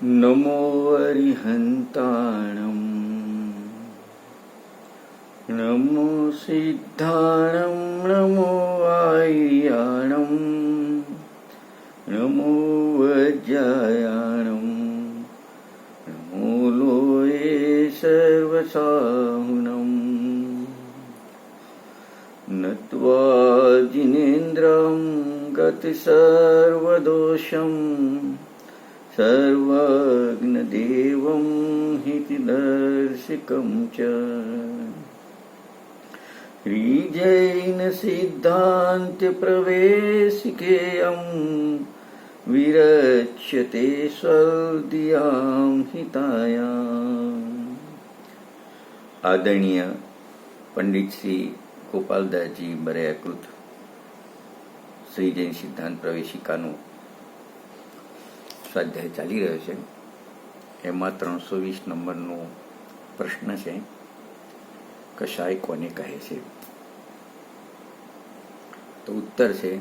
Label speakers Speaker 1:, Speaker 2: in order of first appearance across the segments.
Speaker 1: નમો અરિહંતાણમ નમો સિદ્ધાણમ નમો આય્યાણમ નમો વજ્જાયાણમ નમો લોએ સર્વસાહુનમ નત્વા જિનેન્દ્રમ ગતિ સર્વદોષમ સર્વજ્ઞદેવં હિતદર્શિકં ચ શ્રીજૈન સિદ્ધાંત પ્રવેશિકેયં વિરચ્યતે સ્વલ્દિયાં હિતાયામ. આદરણીય પંડિત શ્રી ગોપાલદાસજી બરૈયાકૃત શ્રી જૈન સિદ્ધાંત પ્રવેશિકાનું સ્વાધ્યાય ચાલી રહ્યો છે. એમાં 320 નંબરનો પ્રશ્ન છે, કશાય કોને કહે છે? તો ઉત્તર છે,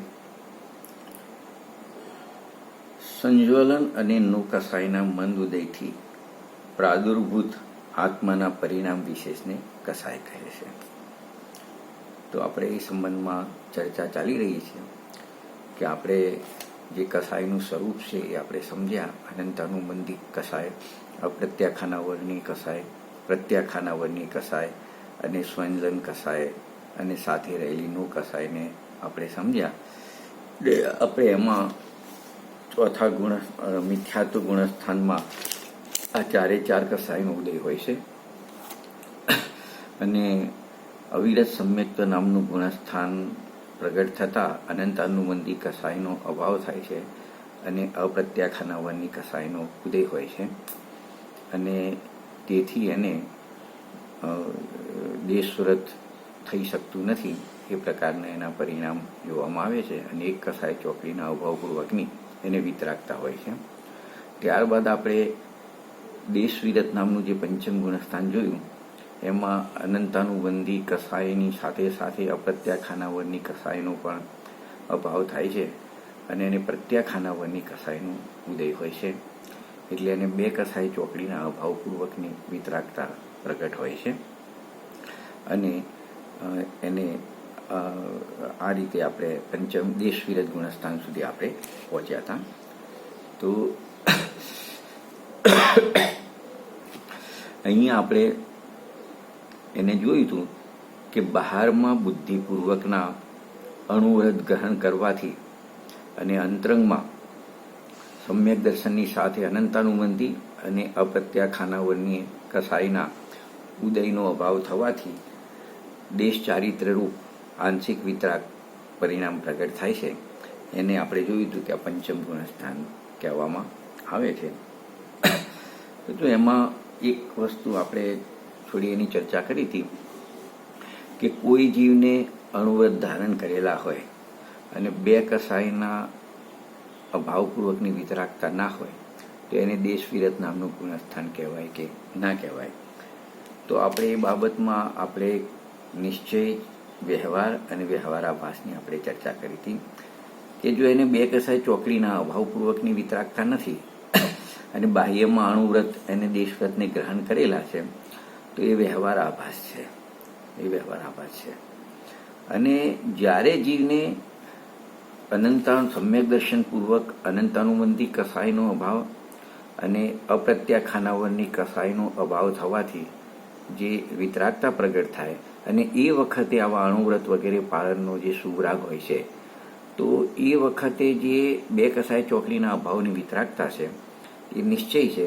Speaker 1: સંજ્વલન અને નો કસાયના મંદ ઉદયથી પ્રાદુર્ભૂત આત્માના પરિણામ વિશેષને કસાય કહે છે. તો આપણે એ સંબંધમાં ચર્ચા ચાલી રહી છે કે આપણે જે કસાયનું સ્વરૂપ છે એ આપણે સમજ્યા. અનંતાનુબંધી કસાય, અપ્રત્યાખાનાવરની કસાય, પ્રત્યાખાનાવરની કસાય અને સ્વંજલન કસાય અને સાથે રહેલી નો કસાયને આપણે સમજ્યા. આપણે એમાં ચોથા ગુણ મિથ્યાત્વ ગુણસ્થાનમાં આ ચારે ચાર કસાયનો ઉદય હોય છે અને અવિરત સમ્યક્ત નામનું ગુણસ્થાન પ્રગટ થતાં અનંતાનુબંધી કસાયનો અભાવ થાય છે અને અપ્રત્યાખાનાવરની કસાયનો ઉદય હોય છે અને તેથી એને દેશસુરત થઈ શકતું નથી. એ પ્રકારના એના પરિણામ જોવામાં આવે છે અને એક કસાય ચોકડીના અભાવપૂર્વકની એને વિતરાગતા હોય છે. ત્યારબાદ આપણે દેશવિરત નામનું જે પંચમ ગુણસ્થાન જોયું, એમાં અનંતાનુબંધી કસાયની સાથે સાથે અપ્રત્યાખાનાવરની કસાયનો પણ અભાવ થાય છે અને એને પ્રત્યાખાનાવરની કસાયનો ઉદય હોય છે. એટલે એને બે કસાય ચોકડીના અભાવપૂર્વકની વિતરાગતા પ્રગટ હોય છે અને એને આ રીતે આપણે પંચમ દેશવિરત ગુણસ્થાન સુધી આપણે પહોંચ્યા હતા. તો અહીંયા આપણે એને જોયું હતું કે બહારમાં બુદ્ધિપૂર્વકના અણુવ્રત ગ્રહણ કરવાથી અને અંતરંગમાં સમ્યક દર્શનની સાથે અનંતાનુબંધી અને અપ્રત્યાખાનાવરની કસાયના ઉદયનો અભાવ થવાથી દેશ ચારિત્ર્યરૂપ આંશિક વિતરાગ પરિણામ પ્રગટ થાય છે. એને આપણે જોયું હતું કે આ પંચમ ગુણસ્થાન કહેવામાં આવે છે. તો એમાં એક વસ્તુ આપણે થોડી એની ચર્ચા કરી હતી કે કોઈ જીવને અણુવ્રત ધારણ કરેલા હોય અને બે કસાયના અભાવપૂર્વકની વિતરાગતા ના હોય તો એને દેશવિરત નામનું ગુણસ્થાન કહેવાય કે ના કહેવાય. તો આપણે એ બાબતમાં આપણે નિશ્ચય, વ્યવહાર અને વ્યવહારાભાસની આપણે ચર્ચા કરી હતી કે જો એને બે કસાય ચોકડીના અભાવપૂર્વકની વિતરાગતા નથી અને બાહ્યમાં અણુવ્રત અને દેશવ્રતને ગ્રહણ કરેલા છે તો એ વ્યવહાર આભાસ છે. એ વ્યવહાર આભાસ છે. અને જ્યારે જીવને સમ્યક દર્શનપૂર્વક અનંતાનુબંધી કસાયનો અભાવ અને અપ્રત્યાખાનાવરની કસાયનો અભાવ થવાથી જે વિતરાગતા પ્રગટ થાય અને એ વખતે આવા અણુવ્રત વગેરે પાલનનો જે શુભરાગ હોય છે, તો એ વખતે જે બે કસાય ચોકડીના અભાવની વિતરાગતા છે એ નિશ્ચય છે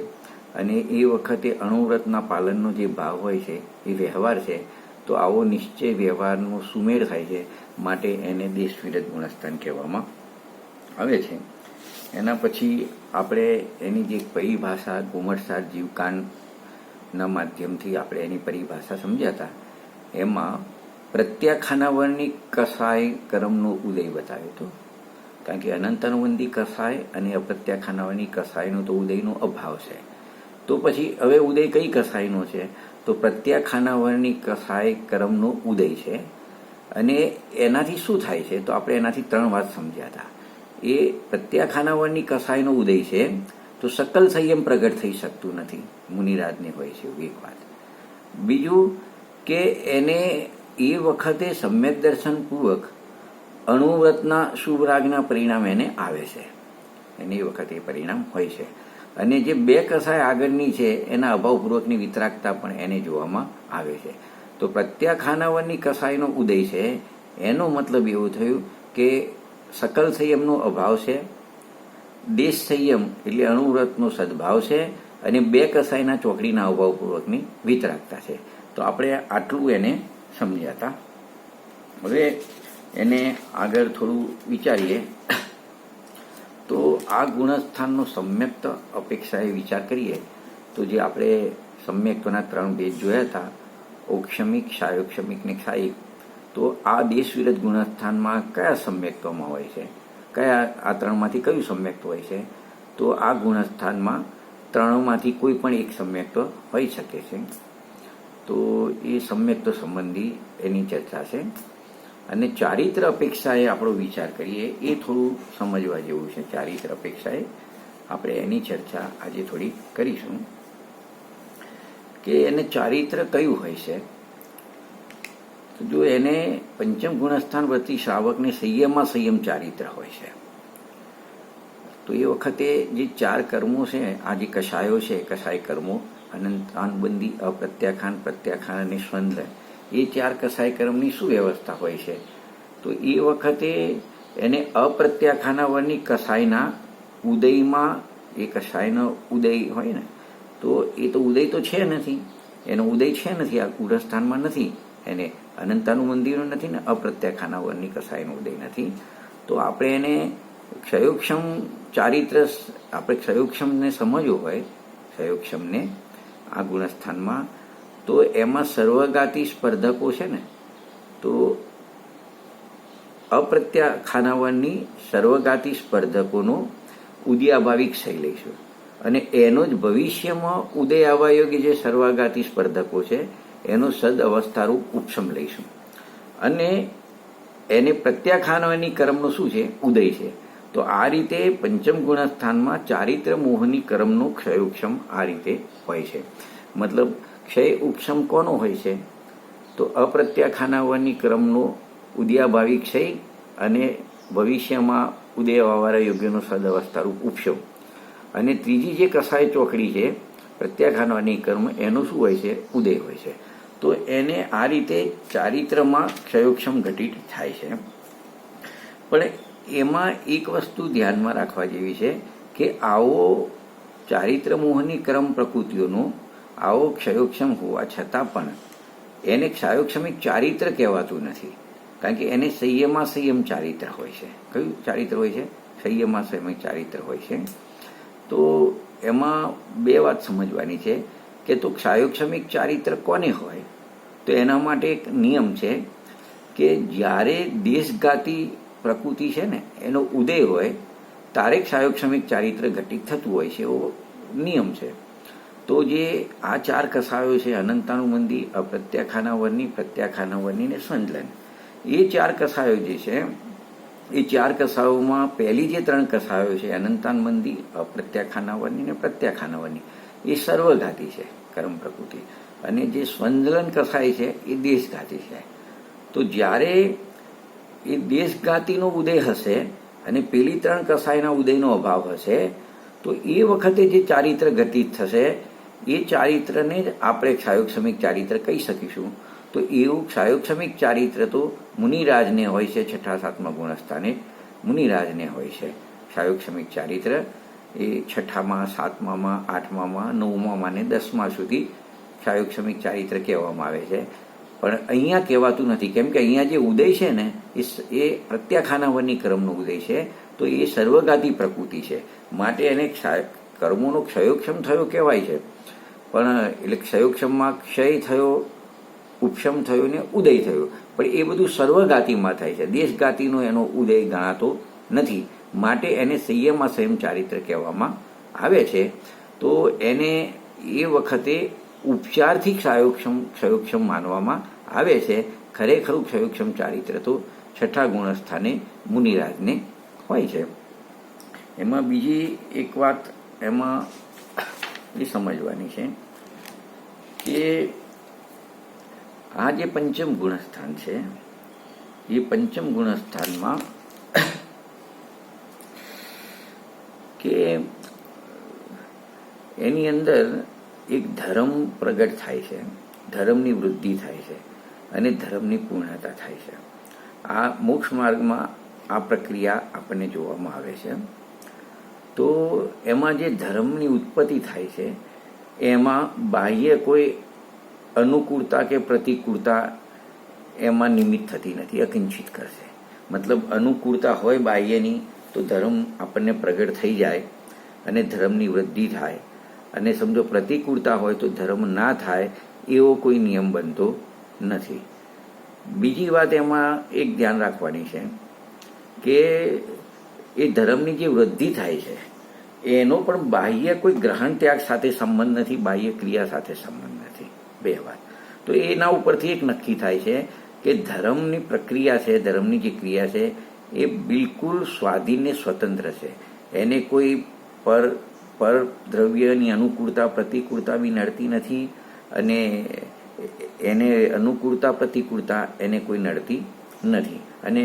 Speaker 1: અને એ વખતે અણુવ્રતના પાલનનો જે ભાવ હોય છે એ વ્યવહાર છે. તો આવો નિશ્ચય વ્યવહારનો સુમેળ થાય છે, માટે એને દેશવિરત ગુણસ્થાન કહેવામાં આવે છે. એના પછી આપણે એની જે પરિભાષા ઘુમટસાર જીવકાંડના માધ્યમથી આપણે એની પરિભાષા સમજ્યા હતા. એમાં પ્રત્યાખાનાવરની કસાય કર્મનો ઉદય બતાવ્યો હતો, કારણ કે અનંતાનુબંધી કસાય અને અપ્રત્યાખાનાવરની કસાયનો તો ઉદયનો અભાવ છે. તો પછી હવે ઉદય કઈ કસાયનો છે? તો પ્રત્યાખાનાવરની કસાય કર્મનો ઉદય છે અને એનાથી શું થાય છે? તો આપણે એનાથી ત્રણ વાત સમજ્યા હતા. એ પ્રત્યાખાનાવરની કસાયનો ઉદય છે, તો તો સકલ સંયમ પ્રગટ થઈ શકતું નથી, મુનિરાજને હોય છે એક વાત. બીજું કે એને એ વખતે સમ્યક દર્શનપૂર્વક અણુવ્રતના શુભ રાગના પરિણામ એને આવે છે, એને એ વખતે પરિણામ હોય છે. અને જે બે કસાય આગળની છે એના અભાવપૂર્વકની વિતરાગતા પણ એને જોવામાં આવે છે. તો પ્રત્યાખાનાવરની કસાયનો ઉદય છે એનો મતલબ એવું થયું કે સકલ સંયમનો અભાવ છે, દેશ સંયમ એટલે અણુવ્રતનો સદભાવ છે, અને બે કસાયના ચોકડીના અભાવપૂર્વકની વિતરાગતા છે. તો આપણે આટલું એને સમજ્યા હતા. હવે એને આગળ થોડું વિચારીએ તો આ ગુણસ્થાનનો સમ્યક્ત અપેક્ષાએ વિચાર કરીએ તો જે આપણે સમ્યક્તોના 3 ભેદ જોયા હતા, ઔક્ષમિક, ક્ષાયોક્ષમિક ને ક્ષાયિક, તો આ દેશ વિરુદ્ધ ગુણસ્થાનમાં કયા સમ્યક્તોમાં હોય છે, કયા આ 3માંથી કયું સમ્યક્ત હોય છે? તો આ ગુણસ્થાનમાં 3માંથી કોઈ પણ એક સમ્યક્ત હોઈ શકે છે. તો એ સમ્યક્ત સંબંધી એની ચર્ચા છે. અને ચારિત્ર અપેક્ષાએ આપણો વિચાર કરીએ એ થોડું સમજવા જેવું છે. ચારિત્ર અપેક્ષાએ આપણે એની ચર્ચા આજે થોડી કરીશું કે એને ચારિત્ર કયું હોય છે. તો જો એને પંચમ ગુણસ્થાન વતી શ્રાવકને સંયમમાં સંયમ ચારિત્ર હોય છે, તો એ વખતે જે 4 કર્મો છે, આ જે કષાયો છે, કષાય કર્મો અનંતાનબંધી, અપ્રત્યાખાન, પ્રત્યાખાન અને સ્વંદન, એ 4 કષાય કર્મની શું વ્યવસ્થા હોય છે? તો એ વખતે એને અપ્રત્યાખાનાવરની કષાયના ઉદયમાં, એ કષાયનો ઉદય હોય ને, તો એ તો ઉદય તો છે નથી, એનો ઉદય છે નથી, આ ગુણસ્થાનમાં નથી, એને અનંતાનું મંદિરનો નથી ને, અપ્રત્યાખાનાવરની કષાયનો ઉદય નથી. તો આપણે એને ક્ષયોક્ષમ ચારિત્ર, આપણે ક્ષયોક્ષમને સમજવું હોય, ક્ષયોક્ષમને આ ગુણસ્થાનમાં, તો એમાં સર્વગાતી સ્પર્ધકો છે ને, તો અપ્રત્યાખાનાવરની સર્વગાતી સ્પર્ધકોનો ઉદયાભાવી ક્ષય લઈશું, અને એનો જ ભવિષ્યમાં ઉદય આવવા યોગ્ય જે સર્વગાતી સ્પર્ધકો છે એનો સદ અવસ્થારૂપ ઉપશમ લઈશું. અને એને પ્રત્યાખાનાવરની કર્મનો શું છે? ઉદય છે. તો આ રીતે પંચમ ગુણસ્થાનમાં ચારિત્ર મોહની કર્મનો ક્ષયોક્ષમ આ રીતે હોય છે. મતલબ ક્ષય ઉપશમ કોનો હોય છે? તો અપ્રત્યાખાનાવરની ક્રમનો ઉદયાભાવી ક્ષય અને ભવિષ્યમાં ઉદય આવવાના યોગ્યનો સદઅવસ્થારૂપ ઉપશમ. અને ત્રીજી જે કસાય ચોકડી છે પ્રત્યાખાનાવરની કર્મ, એનું શું હોય છે? ઉદય હોય છે. તો એને આ રીતે ચારિત્રમાં ક્ષયોક્ષમ ઘટિત થાય છે. પણ એમાં એક વસ્તુ ધ્યાનમાં રાખવા જેવી છે કે આવો ચારિત્ર મોહની ક્રમ પ્રકૃતિઓનો આવો ક્ષયોક્ષમ હોવા છતાં પણ એને ક્ષયોક્ષમિક ચારિત્ર કહેવાતું નથી, કારણ કે એને સંયમમાં સંયમ ચારિત્ર હોય છે. કયું ચારિત્ર હોય છે? સંયમમાં સંયમ ચારિત્ર હોય છે. તો એમાં 2 વાત સમજવાની છે કે તો ક્ષયોક્ષમિક ચારિત્ર કોને હોય? તો એના માટે એક નિયમ છે કે જ્યારે દેશઘાતી પ્રકૃતિ છે ને એનો ઉદય હોય ત્યારે ક્ષયોક્ષમિક ચારિત્ર ઘટિત થતું હોય છે, એવો નિયમ છે. તો જે આ 4 કસાયો છે, અનંતાનુબંધી, અપ્રત્યાખાનાવરની, પ્રત્યાખાનાવરની ને સ્વંદન, એ 4 કસાયો જે છે એ 4 કસાયોમાં પહેલી જે 3 કસાયો છે અનંતાનુબંધી, અપ્રત્યાખાનાવરની ને પ્રત્યાખાનાવરની, એ સર્વઘાતી છે કર્મ પ્રકૃતિ, અને જે સ્વંદન કસાય છે એ દેશઘાતી છે. તો જ્યારે એ દેશઘાતીનો ઉદય હશે અને પેલી 3 કસાયના ઉદયનો અભાવ હશે, તો એ વખતે જે ચારિત્ર ઘટિત થશે એ ચારિત્રને જ આપણે ક્ષયોક્ષમિક ચારિત્ર કહી શકીશું. તો એવું ક્ષયોક્ષમિક ચારિત્ર તો મુનિરાજને હોય છે, 6ઠા 7મા ગુણસ્થાને મુનિરાજને હોય છે ક્ષયોક્ષમિક ચારિત્ર. એ 6ઠામાં, 7મામાં, 8મામાં, 9મામાં ને 10મા સુધી ક્ષયોક્ષમિક ચારિત્ર કહેવામાં આવે છે. પણ અહીંયા કહેવાતું નથી, કેમ કે અહીંયા જે ઉદય છે ને એ પ્રત્યાખાનાવરની કર્મનો ઉદય છે, તો એ સર્વઘાતી પ્રકૃતિ છે, માટે એને કર્મોનો ક્ષયોક્ષમ થયો કહેવાય છે. પણ એટલે ક્ષયોક્ષમમાં ક્ષય થયો, ઉપશમ થયો ને ઉદય થયો, પણ એ બધું સર્વઘાતીમાં થાય છે, દેશઘાતીનો એનો ઉદય ગણાતો નથી, માટે એને સંયમમાં સંયમ ચારિત્ર કહેવામાં આવે છે. તો એને એ વખતે ઉપચારથી ક્ષયોક્ષમ માનવામાં આવે છે. ખરેખરું ક્ષયોક્ષમ ચારિત્ર તો 6ઠા ગુણસ્થાને મુનિરાજને હોય છે. એમાં બીજી એક વાત એમાં એ સમજવાની છે કે આ જે પંચમ ગુણસ્થાન છે એ પંચમ ગુણસ્થાનમાં કે એની અંદર એક ધર્મ પ્રગટ થાય છે, ધર્મની વૃદ્ધિ થાય છે અને ધર્મની પૂર્ણતા થાય છે. આ મોક્ષ માર્ગમાં આ પ્રક્રિયા આપણને જોવામાં આવે છે. તો એમાં જે ધર્મની ઉત્પત્તિ થાય છે એમાં બાહ્ય કોઈ અનુકૂળતા કે પ્રતિકૂળતા એમાં નિમિત્ત થતી નથી, અકિંચિત કરશે. મતલબ અનુકૂળતા હોય બાહ્યની તો ધર્મ આપણને પ્રગટ થઈ જાય અને ધર્મની વૃદ્ધિ થાય, અને સમજો પ્રતિકૂળતા હોય તો ધર્મ ના થાય એવો કોઈ નિયમ બનતો નથી. બીજી વાત એમાં એક ધ્યાન રાખવાની છે કે એ ધર્મની જે વૃદ્ધિ થાય છે એનો પણ બાહ્ય કોઈ ગ્રહણ ત્યાગ સાથે સંબંધ નથી, બાહ્ય ક્રિયા સાથે સંબંધ નથી. બે વાત તો એના ઉપરથી એક નક્કી થાય છે કે ધર્મની પ્રક્રિયા છે, ધર્મની જે ક્રિયા છે એ બિલકુલ સ્વાધીન ને સ્વતંત્ર છે. એને કોઈ પર દ્રવ્યની અનુકૂળતા પ્રતિકૂળતા બી નડતી નથી, અને એને અનુકૂળતા પ્રતિકૂળતા એને કોઈ નડતી નથી. અને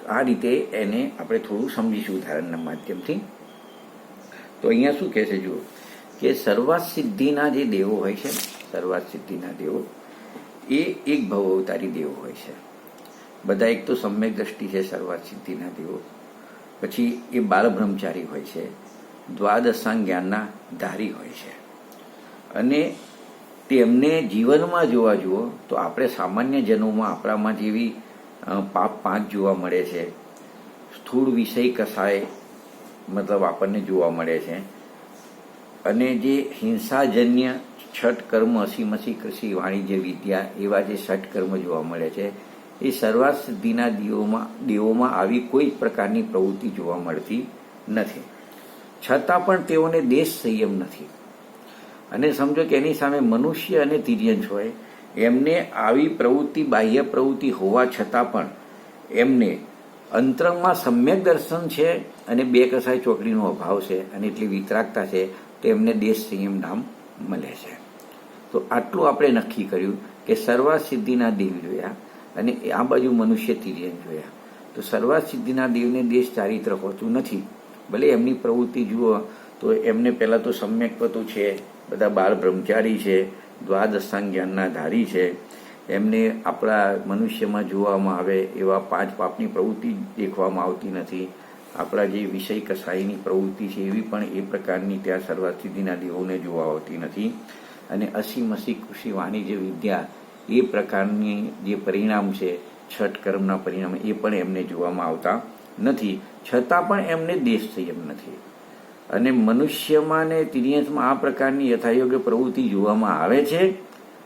Speaker 1: આ રીતે એને આપણે થોડું સમજીશું ઉદાહરણના માધ્યમથી. તો અહીંયા શું કહે છે જુઓ કે સર્વાત સિદ્ધિના જે દેવો હોય છે, સર્વાત સિદ્ધિના દેવો એ એક ભવ અવતારી દેવો હોય છે. બધા એક તો સમ્યક દ્રષ્ટિ છે સર્વાત સિદ્ધિના દેવો, પછી એ બાળ બ્રહ્મચારી હોય છે, દ્વાદશાંગ જ્ઞાનના ધારી હોય છે. અને તેમને જીવનમાં જોવા જુઓ તો આપણે સામાન્ય જનોમાં આપણામાં જેવી પાપ 5 જોવા મળે છે, સ્થૂળ વિષય કસાય મતલબ આપણને જોવા મળે છે, અને જે હિંસાજન્ય છઠ કર્મ અસીમસી કૃષિ વાણિજ્ય વિદ્યા એવા જે છઠ કર્મ જોવા મળે છે એ સર્વાત સિદ્ધિના દેવોમાં આવી કોઈ પ્રકારની પ્રવૃત્તિ જોવા મળતી નથી. છતાં પણ તેઓને દેશ સંયમ નથી. અને સમજો કે એની સામે મનુષ્ય અને તિર્યંશ હોય, એમને આવી પ્રવૃત્તિ બાહ્ય પ્રવૃત્તિ હોવા છતાં પણ એમને અંતરંગમાં સમ્યક દર્શન છે અને બે કસાય ચોકડીનો અભાવ છે અને એટલી વિતરાગતા છે તો એમને દેશ સંયમ નામ મળે છે. તો આટલું આપણે નક્કી કર્યું કે સર્વાત સિદ્ધિના દેવ જોયા અને આ બાજુ મનુષ્ય તિર્યંશ જોયા. તો સર્વાત સિદ્ધિના દેવને દેશ ચારિત્ર હોતું નથી. ભલે એમની પ્રવૃત્તિ જુઓ તો એમને પહેલાં તો સમ્યકપતુ છે, બધા બાળ બ્રહ્મચારી છે, દ્વાદશાંગ જ્ઞાનના ધારી છે, એમને આપણા મનુષ્યમાં જોવામાં આવે એવા 5 પાપની પ્રવૃત્તિ દેખવામાં આવતી નથી. આપણા જે વિષય કસાઈની પ્રવૃત્તિ છે એવી પણ એ પ્રકારની ત્યાં સર્વાત સિદ્ધિના દેવોને જોવા આવતી નથી. અને અસીમસી કૃષિ વાણિજ્ય વિદ્યા એ પ્રકારની જે પરિણામ છે છઠ કર્મના પરિણામ એ પણ એમને જોવામાં આવતા નથી. છતાં પણ એમને દેશ સંયમ નથી. અને મનુષ્યમાં ને તિર્યંશમાં આ પ્રકારની યથાયોગ્ય પ્રવૃત્તિ જોવામાં આવે છે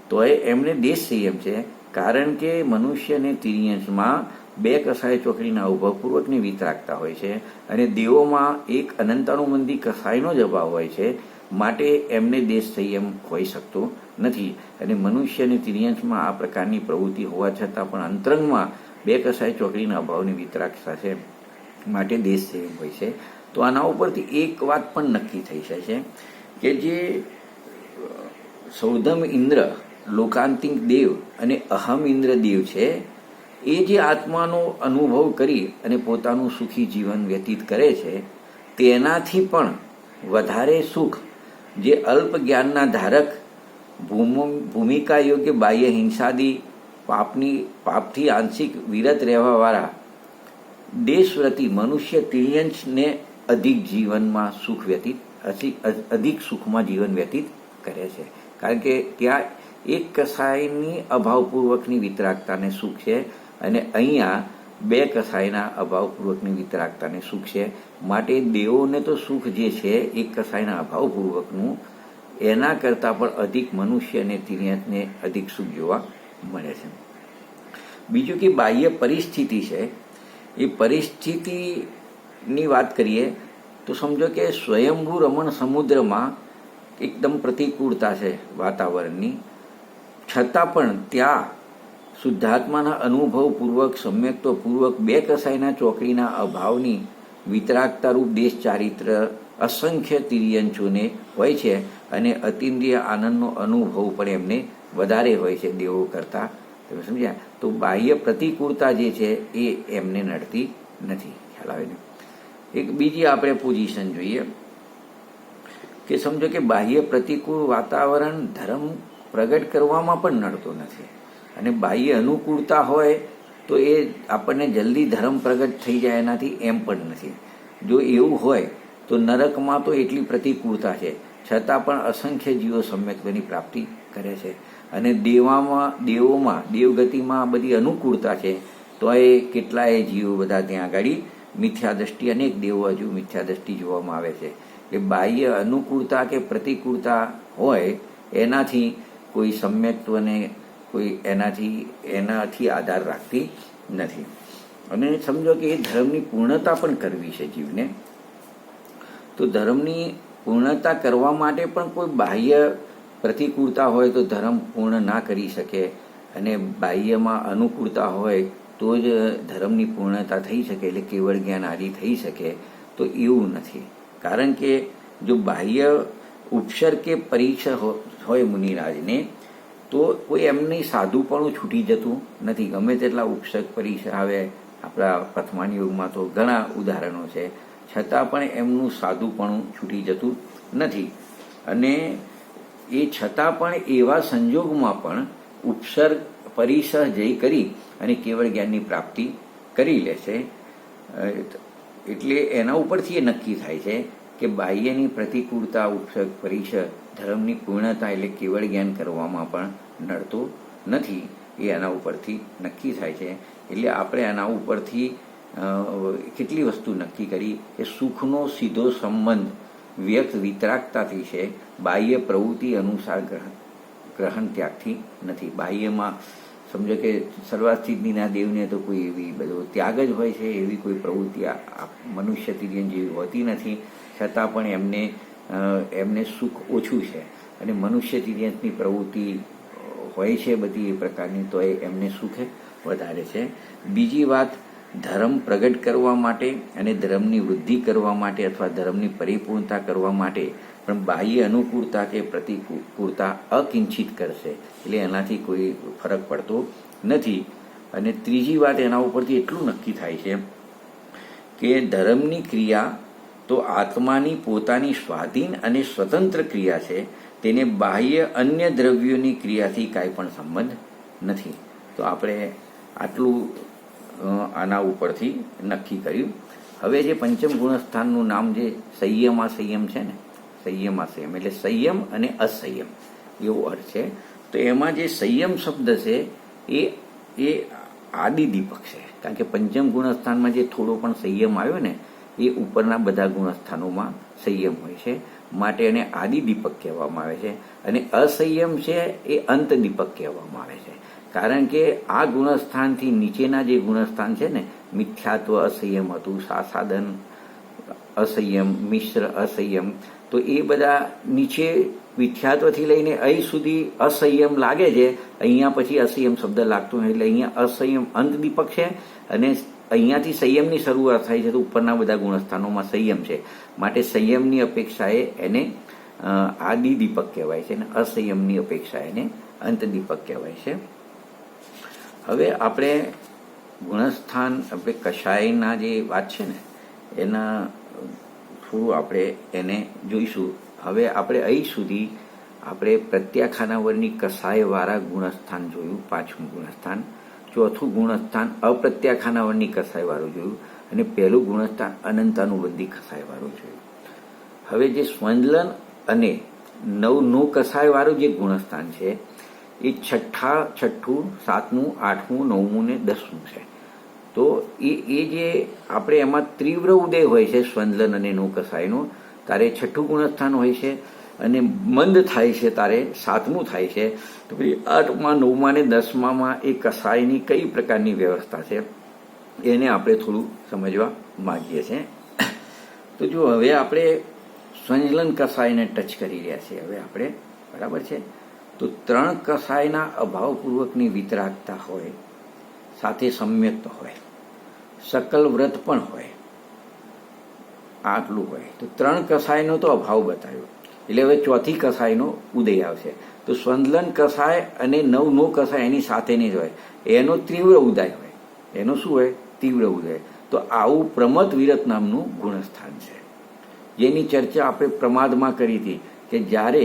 Speaker 1: તો એમને દેશ સંયમ છે, કારણ કે મનુષ્ય અને તિર્યંશમાં બે કસાય ચોકડીના અભાવપૂર્વકની વિતરાગતા હોય છે અને દેવોમાં એક અનંતાનુબંધી કસાયનો જ અભાવ હોય છે. માટે એમને દેશ સંયમ હોઈ શકતો નથી. અને મનુષ્ય અને તિર્યંશમાં આ પ્રકારની પ્રવૃત્તિ હોવા છતાં પણ અંતરંગમાં બે કસાય ચોકડીના અભાવની વિતરાગતા છે, માટે દેશ સંયમ હોય છે. તો આના ઉપરથી એક વાત પણ નક્કી થઈ જાય છે કે જે સૌધમ ઇન્દ્ર લોકાંતિક દેવ અને અહમ ઇન્દ્ર દેવ છે એ જે આત્માનો અનુભવ કરી અને પોતાનું સુખી જીવન વ્યતીત કરે છે તેનાથી પણ વધારે સુખ જે અલ્પ જ્ઞાનના ધારક ભૂમિકા યોગ્ય બાહ્ય હિંસાદી પાપથી આંશિક વિરત રહેવાવાળા દેશવ્રતી મનુષ્ય તિર્યંશને અધિક જીવનમાં સુખ વ્યતીત અધિક સુખમાં જીવન વ્યતીત કરે છે. કારણ કે ત્યાં એક કસાયની અભાવપૂર્વકની વિતરાગતાને સુખ છે અને અહીંયા બે કસાયના અભાવપૂર્વકની વિતરાગતાને સુખ છે. માટે દેવોને તો સુખ જે છે એક કસાયના અભાવપૂર્વકનું એના કરતાં પણ અધિક મનુષ્ય અને તિર્યંશને અધિક સુખ જોવા મળે છે. બીજું કે બાહ્ય પરિસ્થિતિ છે, એ પરિસ્થિતિની વાત કરીએ તો સમજો કે સ્વયંભૂ રમણ સમુદ્રમાં એકદમ પ્રતિકૂળતા છે વાતાવરણની, છતાં પણ ત્યાં શુદ્ધાત્માના અનુભવપૂર્વક સમ્યક્તપૂર્વક બે કસાયના ચોકડીના અભાવની વિતરાગતારૂપ દેશ ચારિત્ર અસંખ્ય તિર્યંચોને હોય છે અને અતિન્દ્રિય આનંદનો અનુભવ પણ એમને વધારે હોય છે દેવો કરતાં. તમે સમજ્યા? તો બાહ્ય પ્રતિકૂળતા જે છે એ એમને નડતી નથી. ખ્યાલ આવે ને? એક બીજી આપણે પોઝિશન જોઈએ કે સમજો કે બાહ્ય પ્રતિકૂળ વાતાવરણ ધર્મ પ્રગટ કરવામાં પણ નડતો નથી, અને બાહ્ય અનુકૂળતા હોય તો એ આપણને જલ્દી ધર્મ પ્રગટ થઈ જાય એનાથી એમ પણ નથી. જો એવું હોય તો નરકમાં તો એટલી પ્રતિકૂળતા છે છતાં પણ અસંખ્ય જીવો સમ્યક્ત્વની પ્રાપ્તિ કરે છે, અને દેવોમાં દેવગતિમાં બધી અનુકૂળતા છે તો એ કેટલાય જીવો બધા ત્યાં આગળ મિથ્યા દ્રષ્ટિ, અનેક દેવો હજુ મિથ્યા દ્રષ્ટિ જોવામાં આવે છે. કે બાહ્ય અનુકૂળતા કે પ્રતિકૂળતા હોય એનાથી કોઈ સમ્યક્ત્વને કોઈ એનાથી આધાર રાખતી નથી. અને સમજો કે એ ધર્મની પૂર્ણતા પણ કરવી છે જીવને, તો ધર્મની પૂર્ણતા કરવા માટે પણ કોઈ બાહ્ય પ્રતિકૂળતા હોય તો ધર્મ પૂર્ણ ના કરી શકે, અને બાહ્યમાં અનુકૂળતા હોય તો જ ધર્મની પૂર્ણતા થઈ શકે, એટલે કેવળ જ્ઞાન આદિ થઈ શકે. તો એવું નથી, કારણ કે જો બાહ્ય ઉપસર કે પરીક્ષા હોય મુનિરાજને તો કોઈ એમની સાધુપણું છૂટી જતું નથી. ગમે તેટલા ઉપસર્ગ પરીક્ષા આવે, આપણા વર્તમાન યુગમાં તો ઘણા ઉદાહરણો છે, છતાં પણ એમનું સાધુપણું છૂટી જતું નથી. અને એ છતાં પણ એવા સંજોગમાં પણ ઉપસર્ગ પરિસહ જય કરી અને કેવળ જ્ઞાનની પ્રાપ્તિ કરી લે છે. એટલે એના ઉપરથી એ નક્કી થાય છે કે બાહ્યની પ્રતિકૂળતા ઉપસર્ગ પરિસહ ધર્મની પૂર્ણતા એટલે કેવળ જ્ઞાન કરવામાં પણ નડતો નથી. એ એના ઉપરથી નક્કી થાય છે. એટલે આપણે એના ઉપરથી કેટલી વસ્તુ નક્કી કરી કે સુખનો સીધો સંબંધ વ્યક્ત વિતરાગતાથી છે, બાહ્ય પ્રવૃત્તિ અનુસાર ગ્રહણ ત્યાગથી નથી. બાહ્યમાં સમજો કે સર્વાસ્થિતિના દેવને તો કોઈ એવી બધો ત્યાગ જ હોય છે, એવી કોઈ પ્રવૃત્તિ મનુષ્ય તિર્યન જેવી હોતી નથી, છતાં પણ એમને સુખ ઓછું છે. અને મનુષ્ય તિર્યનની પ્રવૃત્તિ હોય છે બધી એ પ્રકારની, તો એમને સુખ વધારે છે. બીજી વાત, ધર્મ પ્રગટ કરવા માટે અને ધર્મની વૃદ્ધિ કરવા માટે અથવા ધર્મની પરિપૂર્ણતા કરવા માટે પણ બાહ્ય અનુકૂળતા કે પ્રતિકૂળતા અકિંચિત કરશે, એટલે એનાથી કોઈ ફરક પડતો નથી. અને ત્રીજી વાત, એના ઉપરથી એટલું નક્કી થાય છે કે ધર્મની ક્રિયા તો આત્માની પોતાની સ્વાધીન અને સ્વતંત્ર ક્રિયા છે, તેને બાહ્ય અન્ય દ્રવ્યોની ક્રિયાથી કાંઈ પણ સંબંધ નથી. તો આપણે આટલું આના ઉપરથી નક્કી કર્યું. હવે જે પંચમ ગુણસ્થાનનું નામ જે સંયમ છે ને, સંયમ એટલે સંયમ અને અસંયમ એવો અર્થ છે. તો એમાં જે સંયમ શબ્દ છે એ આદિદીપક છે, કારણ કે પંચમ ગુણસ્થાનમાં જે થોડો પણ સંયમ આવ્યો ને એ ઉપરના બધા ગુણસ્થાનોમાં સંયમ હોય છે, માટે એને આદિદીપક કહેવામાં આવે છે. અને અસંયમ છે એ અંતદીપક કહેવામાં આવે છે, કારણ કે આ ગુણસ્થાનથી નીચેના જે ગુણસ્થાન છે ને, મિથ્યાત્વ અસંયમ હતું, સાસાદન અસંયમ, મિશ્ર અસંયમ, તો એ બધા નીચે મિથ્યાત્વથી લઈને અહીં સુધી અસંયમ લાગે છે. અહીંયા પછી અસંયમ શબ્દ લાગતો નથી, એટલે અહીંયા અસંયમ અંતદીપક છે, અને અહીંયાથી સંયમની શરૂઆત થાય છે. તો ઉપરના બધા ગુણસ્થાનોમાં સંયમ છે, માટે સંયમની અપેક્ષાએ એને આદિદીપક કહેવાય છે, અને અસંયમની અપેક્ષા એને અંતદીપક કહેવાય છે. હવે આપણે ગુણસ્થાન, આપણે કષાયના જે વાત છે ને એના થોડું આપણે એને જોઈશું. હવે આપણે અહીં સુધી આપણે પ્રત્યાખાનાવરની કષાયવાળા ગુણસ્થાન જોયું, પાંચમું ગુણસ્થાન. ચોથું ગુણસ્થાન અપ્રત્યાખાનાવરની કષાયવાળું જોયું, અને પહેલું ગુણસ્થાન અનંતાનુબંધી કષાયવાળું જોયું. હવે જે સ્વંદલન અને નો કષાયવાળું જે ગુણસ્થાન છે એ છઠ્ઠું, સાતમું, આઠમું, નવમું ને 10મું છે. તો એ જે આપણે એમાં તીવ્ર ઉદય હોય છે સ્વંદલન અને નો કષાયનો, તારે છઠ્ઠું ગુણસ્થાન હોય છે, અને મંદ થાય છે તારે સાતમું થાય છે. તો પછી 8મા, 9મા ને 10મામાં એ કષાયની કઈ પ્રકારની વ્યવસ્થા છે એને આપણે થોડું સમજવા માંગીએ છીએ. તો જો હવે આપણે સ્વંદલન કષાયને ટચ કરી રહ્યા છીએ હવે આપણે, બરાબર છે. તો 3 કષાયના અભાવપૂર્વકની વિતરાગતા હોય, સાથે સમ્યક્ત હોય, સકલ વ્રત પણ હોય, આટલું હોય તો 3 કસાયનો તો અભાવ બતાવ્યો, એટલે હવે ચોથી કસાયનો ઉદય આવશે. તો સ્વંદલન કસાય અને નવનો કસાય એની સાથેની જ હોય, એનો તીવ્ર ઉદય હોય, એનો શું હોય? તીવ્ર ઉદય. તો આવું પ્રમત વિરત નામનું ગુણસ્થાન છે, જેની ચર્ચા આપણે પ્રમાદમાં કરી હતી કે જ્યારે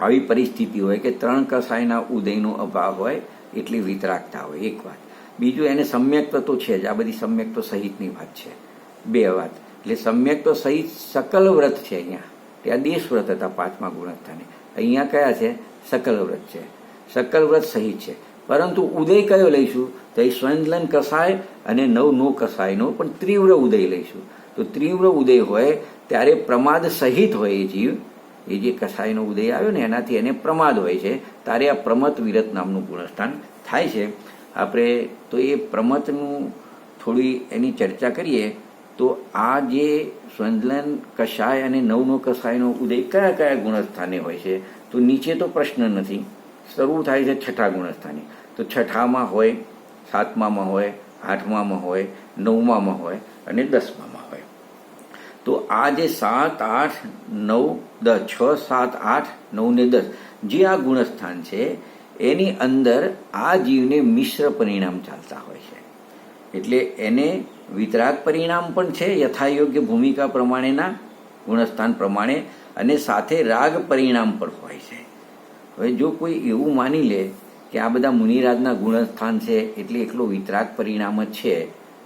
Speaker 1: આવી પરિસ્થિતિ હોય કે 3 કસાયના ઉદયનો અભાવ હોય એટલી વિતરાગતા હોય. એક વાત. બીજું, એને સમ્યક્ત તો છે જ, આ બધી સમ્યક્ત સહિતની વાત છે. 2 વાત. એટલે સમ્યક્ત સહિત સકલ વ્રત છે. અહીંયા ત્યાં દેશ વ્રત હતા 5મા ગુણસ્થાને, અહીંયા કયા છે? સકલ વ્રત છે, સકલ વ્રત સહિત છે. પરંતુ ઉદય કયો લઈશું? તો એ સ્વંદલન કસાય અને નવનો કસાયનો પણ તીવ્ર ઉદય લઈશું. તો તીવ્ર ઉદય હોય ત્યારે પ્રમાદ સહિત હોય એ જીવ, એ જે કસાયનો ઉદય આવ્યો ને એનાથી એને પ્રમાદ હોય છે, ત્યારે આ પ્રમત વિરત નામનું ગુણસ્થાન થાય છે. આપણે તો એ પ્રમતનું થોડી એની ચર્ચા કરીએ. તો આ જે સ્વંદલન કષાય અને નવનો કષાયનો ઉદય કયા કયા ગુણસ્થાને હોય છે? તો નીચે તો પ્રશ્ન નથી, શરૂ થાય છે 6ઠા ગુણસ્થાને. તો 6ઠામાં હોય, 7મામાં હોય, 8મામાં હોય, 9મામાં હોય અને 10મામાં હોય. તો આ જે 7, 8, 9, 10, 6, 7, 8, 9 ને 10 જે આ ગુણસ્થાન છે એની અંદર આ જીવને મિશ્ર પરિણામ ચાલતા હોય છે. એટલે એને વિતરાગ પરિણામ પણ છે યથાયોગ્ય ભૂમિકા પ્રમાણેના ગુણસ્થાન પ્રમાણે, અને સાથે રાગ પરિણામ પણ હોય છે. હવે જો કોઈ એવું માની લે કે આ બધા મુનિરાજના ગુણસ્થાન છે એટલે એકલો વિતરાગ પરિણામ જ છે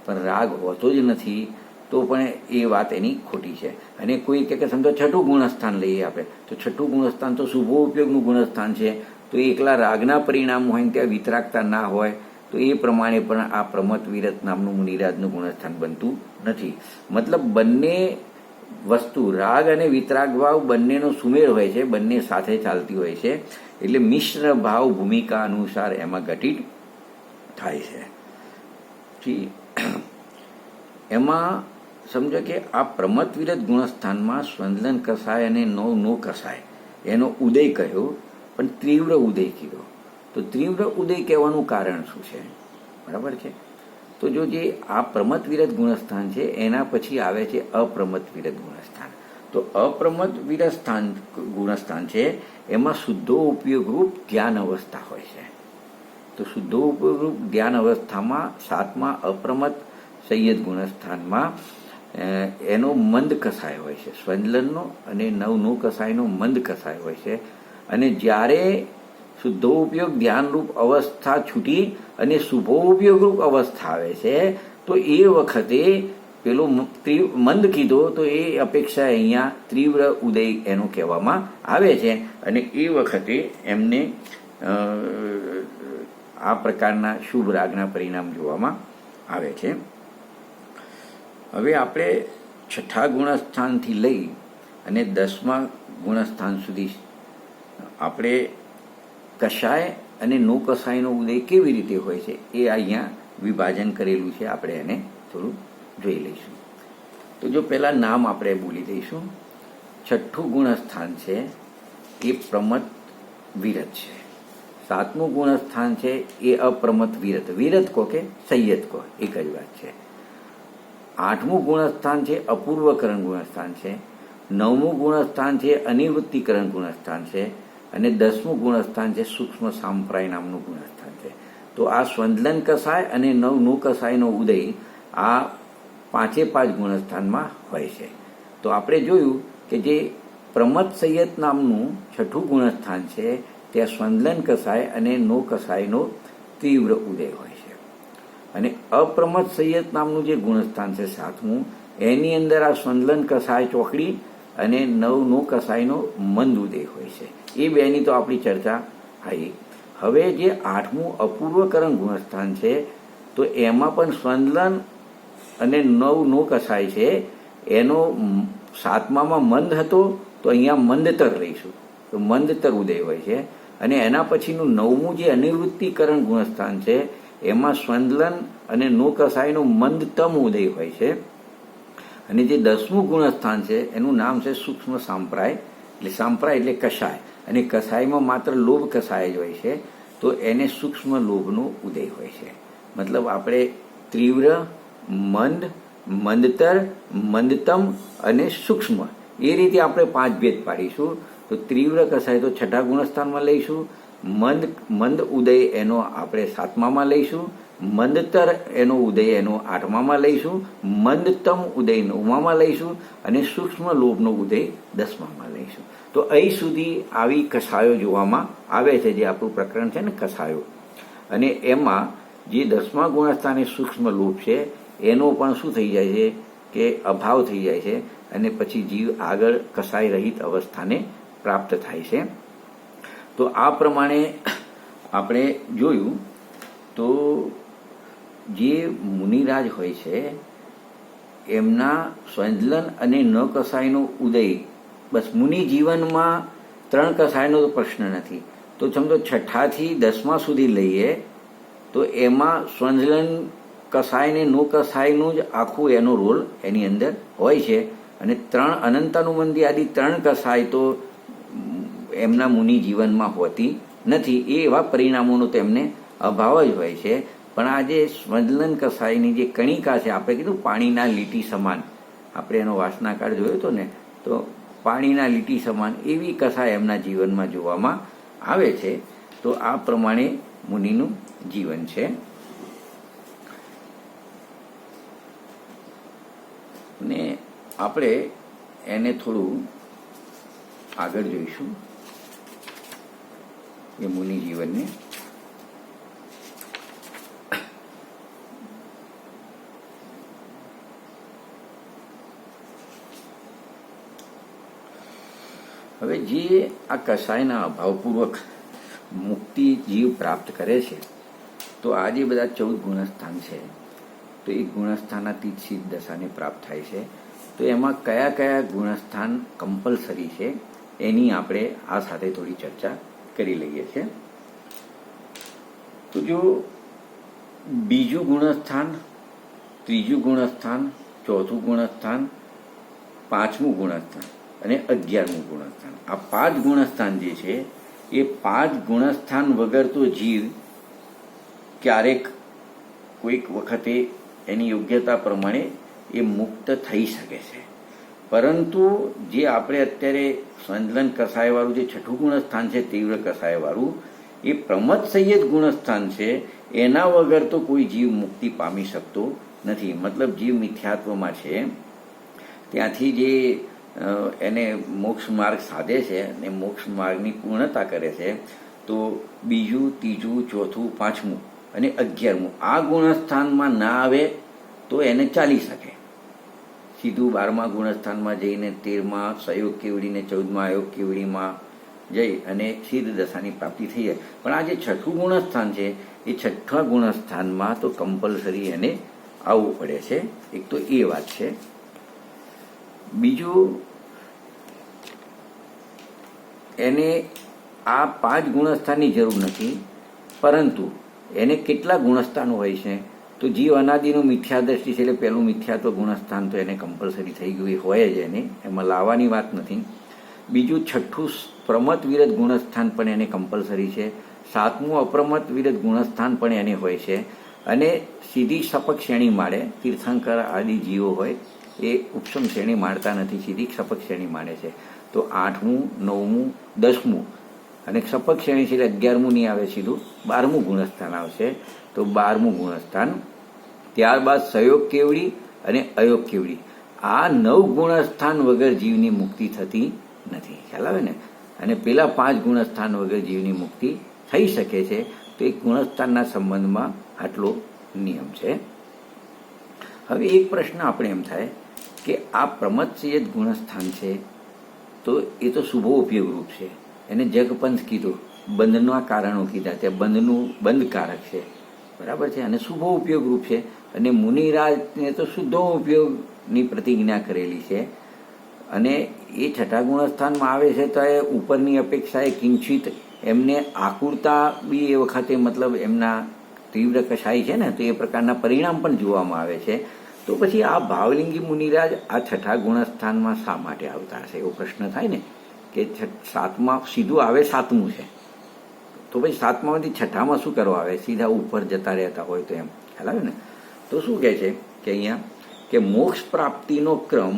Speaker 1: પણ રાગ હોતો જ નથી, તો પણ એ વાત એની ખોટી છે. અને કોઈ કે સમજો 6ઠું ગુણસ્થાન લઈએ આપણે, તો 6ઠું ગુણસ્થાન તો શુભો ઉપયોગનું ગુણસ્થાન છે, તો એકલા રાગના પરિણામ હોય ને ત્યાં વિતરાગતા ના હોય, તો એ પ્રમાણે પણ આ પ્રમત વિરત નામનું મુનિરાજનું ગુણસ્થાન બનતું નથી. મતલબ બંને વસ્તુ, રાગ અને વિતરાગ ભાવ બંનેનો સુમેળ હોય છે, બંને સાથે ચાલતી હોય છે, એટલે મિશ્ર ભાવ ભૂમિકા અનુસાર એમાં ઘટિત થાય છે. એમાં સમજો કે આ પ્રમત વિરત ગુણસ્થાનમાં સ્વંદલન કસાય અને નવનો કસાય એનો ઉદય કહ્યો, પણ તીવ્ર ઉદય કીધો. તો તીવ્ર ઉદય કહેવાનું કારણ શું છે? બરાબર છે. તો જો જે આ પ્રમત વિરત ગુણસ્થાન છે એના પછી આવે છે અપ્રમત વિરત ગુણસ્થાન. તો અપ્રમત વિરત ગુણસ્થાન છે એમાં શુદ્ધો ઉપયોગરૂપ ધ્યાન અવસ્થા હોય છે. તો શુદ્ધો ઉપયોગરૂપ ધ્યાન અવસ્થામાં 7મા અપ્રમત સંયત ગુણસ્થાનમાં એનો મંદ કસાય હોય છે, સ્વંદલનનો અને નવનો કસાયનો મંદ કસાય હોય છે. અને જ્યારે શુદ્ધો ઉપયોગ ધ્યાનરૂપ અવસ્થા છૂટી અને શુભો ઉપયોગરૂપ અવસ્થા આવે છે, તો એ વખતે પેલો મંદ કીધો તો એ અપેક્ષા અહીંયા તીવ્ર ઉદય એનો કહેવામાં આવે છે. અને એ વખતે એમને આ પ્રકારના શુભ રાગના પરિણામ જોવામાં આવે છે. હવે આપણે 6ઠા ગુણસ્થાનથી લઈ અને 10મા ગુણસ્થાન સુધી આપણે કષાય અને નો કષાયનો ઉદય કેવી રીતે હોય છે એ અહીંયા વિભાજન કરેલું છે, આપણે એને થોડું જોઈ લઈશું. તો જો પહેલા નામ આપણે બોલી દઈશું. 6ઠ્ઠું ગુણસ્થાન છે એ પ્રમત વિરત છે. 7મું ગુણસ્થાન છે એ અપ્રમત વિરત, વિરત કહો કે સંયત કહો એક જ વાત છે. 8મું ગુણસ્થાન છે અપૂર્વકરણ ગુણસ્થાન છે. 9મું ગુણસ્થાન છે અનિવૃત્તિકરણ ગુણસ્થાન છે. અને 10મું ગુણસ્થાન છે સૂક્ષ્મ સાંપ્રાય નામનું ગુણસ્થાન છે. તો આ સ્વંદલન કસાય અને નવનો કસાયનો ઉદય આ 5 ગુણસ્થાનમાં હોય છે. તો આપણે જોયું કે જે પ્રમત સંયત નામનું 6ઠ્ઠું ગુણસ્થાન છે ત્યાં સ્વંદલન કસાય અને નો કસાયનો તીવ્ર ઉદય હોય છે. અને અપ્રમત સંયત નામનું જે ગુણસ્થાન છે 7મું, એની અંદર આ સ્વંદલન કસાય ચોકડી અને નવનો કસાયનો મંદ ઉદય હોય છે. એ બેની તો આપણી ચર્ચા આવી. હવે જે 8મું અપૂર્વકરણ ગુણસ્થાન છે તો એમાં પણ સ્વંદલન અને નવનો કસાય છે, એનો 7મામાં મંદ હતો તો અહીંયા મંદતર લઈશું, તો મંદતર ઉદય હોય છે. અને એના પછીનું 9મું જે અનિવૃત્તિકરણ ગુણસ્થાન છે એમાં સ્વંદલન અને નો કસાયનો મંદતમ ઉદય હોય છે. અને જે 10મું ગુણસ્થાન છે એનું નામ છે સૂક્ષ્મ સાંપ્રાય, એટલે સાંપ્રાય એટલે કષાય, અને કષાયમાં માત્ર લોભ કષાય જ હોય છે, તો એને સૂક્ષ્મ લોભનો ઉદય હોય છે. મતલબ આપણે તીવ્ર, મંદ મંદતર, મંદતમ અને સૂક્ષ્મ, એ રીતે આપણે 5 ભેદ પાડીશું. તો તીવ્ર કસાય તો 6ઠા ગુણસ્થાનમાં લઈશું, મંદ ઉદય એનો આપણે 7મામાં લઈશું, મંદતર એનો ઉદય એનો 8મામાં લઈશું, મંદતમ ઉદય 9મામાં લઈશું અને સૂક્ષ્મ લોભનો ઉદય 10મામાં લઈશું. તો અહીં સુધી આવી કસાયો જોવામાં આવે છે, જે આપણું પ્રકરણ છે ને કસાયો. અને એમાં જે 10મા ગુણસ્થાને સૂક્ષ્મ લોભ છે એનો પણ શું થઈ જાય છે કે અભાવ થઈ જાય છે અને પછી જીવ આગળ કસાય રહિત અવસ્થાને પ્રાપ્ત થાય છે. તો આ પ્રમાણે આપણે જોયું. તો જે મુનિરાજ હોય છે એમના સંજલન અને ન કસાયનો ઉદય, બસ મુનિ જીવનમાં 3 કસાયનો તો પ્રશ્ન નથી. તો સમજો 6ઠાથી 10મા સુધી લઈએ તો એમાં સંજલન કસાય ને નો કસાયનું જ આખું એનો રોલ એની અંદર હોય છે. અને 3 અનંતાનુબંધી આદિ 3 કસાય તો એમના મુનિ જીવનમાં હોતી નથી. એ એવા પરિણામોનો તેમને અભાવ જ હોય છે. પણ આ જે સંજલન કસાયની જે કણિકા છે, આપણે કીધું પાણીના લીટી સમાન, આપણે એનો વાસનાકાળ જોયો હતો ને, તો પાણીના લીટી સમાન એવી કસાય એમના જીવનમાં જોવામાં આવે છે. તો આ પ્રમાણે મુનિનું જીવન છે. ને આપણે એને થોડું આગળ જોઈશું એ મુનિ જીવનને. હવે જે આ કસાયના અભાવપૂર્વક મુક્તિ જીવ પ્રાપ્ત કરે છે, તો આ જે બધા 14 ગુણસ્થાન છે, તો એ ગુણસ્થાનાતીત સિદ્ધ દશાને પ્રાપ્ત થાય છે. તો એમાં કયા કયા ગુણસ્થાન કમ્પલસરી છે એની આપણે આ સાથે થોડી ચર્ચા કરી લઈએ છીએ. તો જો બીજું ગુણસ્થાન, ત્રીજું ગુણસ્થાન, ચોથું ગુણસ્થાન, 5મું ગુણસ્થાન અને 11મું ગુણસ્થાન, આ 5 ગુણસ્થાન જે છે એ 5 ગુણસ્થાન વગર તો જીવ ક્યારેક કોઈક વખતે એની યોગ્યતા પ્રમાણે એ મુક્ત થઈ શકે છે. પરંતુ જે આપણે અત્યારે સંજલન કસાયવાળું જે 6ઠું ગુણસ્થાન છે, તીવ્ર કસાયવાળું, એ પ્રમદ સંયત ગુણસ્થાન છે. એના વગર તો કોઈ જીવ મુક્તિ પામી શકતો નથી. મતલબ જીવ મિથ્યાત્વમાં છે, ત્યાંથી જે એને મોક્ષ માર્ગ સાધે છે અને મોક્ષ માર્ગની પૂર્ણતા કરે છે. તો બીજું, ત્રીજું, ચોથું, 5મું અને 11મું આ ગુણસ્થાનમાં ના આવે તો એને ચાલી શકે. સીધું 12મા ગુણસ્થાનમાં જઈને 13મા સહયોગ કેવડીને 14મા અયોગ કેવડીમાં જઈ અને સિદ્ધ દશાની પ્રાપ્તિ થઈ જાય. પણ આ જે 6ઠું ગુણસ્થાન છે એ 6ઠા ગુણસ્થાનમાં તો કમ્પલસરી એને આવવું પડે છે. એક તો એ વાત છે. બીજું, એને આ 5 ગુણસ્થાનની જરૂર નથી, પરંતુ એને કેટલા ગુણસ્થાનો હોય છે? તો જીવ અનાદિનું મિથ્યા દ્રષ્ટિ છે, એટલે પહેલું મિથ્યાત્વ ગુણસ્થાન તો એને કમ્પલસરી થઈ ગયું, એ હોય જ એને, એમાં લાવવાની વાત નથી. બીજું 6ઠું પ્રમત વિરત ગુણસ્થાન પણ એને કમ્પલસરી છે. 7મું અપ્રમત વિરત ગુણસ્થાન પણ એને હોય છે. અને સીધી સપક શ્રેણી માળે તીર્થંકર આદિ જીવો હોય એ ઉપસમ શ્રેણી માણતા નથી, સીધી સપક શ્રેણી માણે છે. તો 8મું, 9મું, 10મું અને સપક શ્રેણી છે એટલે 11મું નહીં આવે, સીધું 12મું ગુણસ્થાન આવશે. તો 12મું ગુણસ્થાન, ત્યારબાદ સહયોગ કેવડી અને અયોગ કેવડી, આ 9 ગુણસ્થાન વગર જીવની મુક્તિ થતી નથી. ખ્યાલ આવે ને? અને પેલા 5 ગુણસ્થાન વગર જીવની મુક્તિ થઈ શકે છે. તો એક ગુણસ્થાનના સંબંધમાં આટલો નિયમ છે. હવે એક પ્રશ્ન આપણે એમ થાય કે આ પ્રમદસંયત ગુણસ્થાન છે, તો એ તો શુભો ઉપયોગ રૂપ છે, એને જગપંથ કીધું, બંધના કારણો કીધા, ત્યાં બંધનું બંધકારક છે, બરાબર છે, અને શુભો ઉપયોગ રૂપ છે. અને મુનિરાજને તો શુદ્ધો ઉપયોગની પ્રતિજ્ઞા કરેલી છે. અને એ 6ઠા ગુણસ્થાનમાં આવે છે તો એ ઉપરની અપેક્ષાએ કિંચિત એમને આકુરતા બી એ વખતે, મતલબ એમના તીવ્ર કસાય છે ને, તો એ પ્રકારના પરિણામ પણ જોવામાં આવે છે. તો પછી આ ભાવલિંગી મુનિરાજ આ 6ઠા ગુણસ્થાનમાં શા માટે આવતા હશે? એવો પ્રશ્ન થાય ને, કે 7મા સીધું આવે, 7મું છે, તો પછી 7મામાંથી 6ઠામાં શું કરવા આવે? સીધા ઉપર જતા રહેતા હોય તો એમ ખ્યાલ આવે ને? તો શું કહે છે કે અહીંયા કે મોક્ષ પ્રાપ્તિનો ક્રમ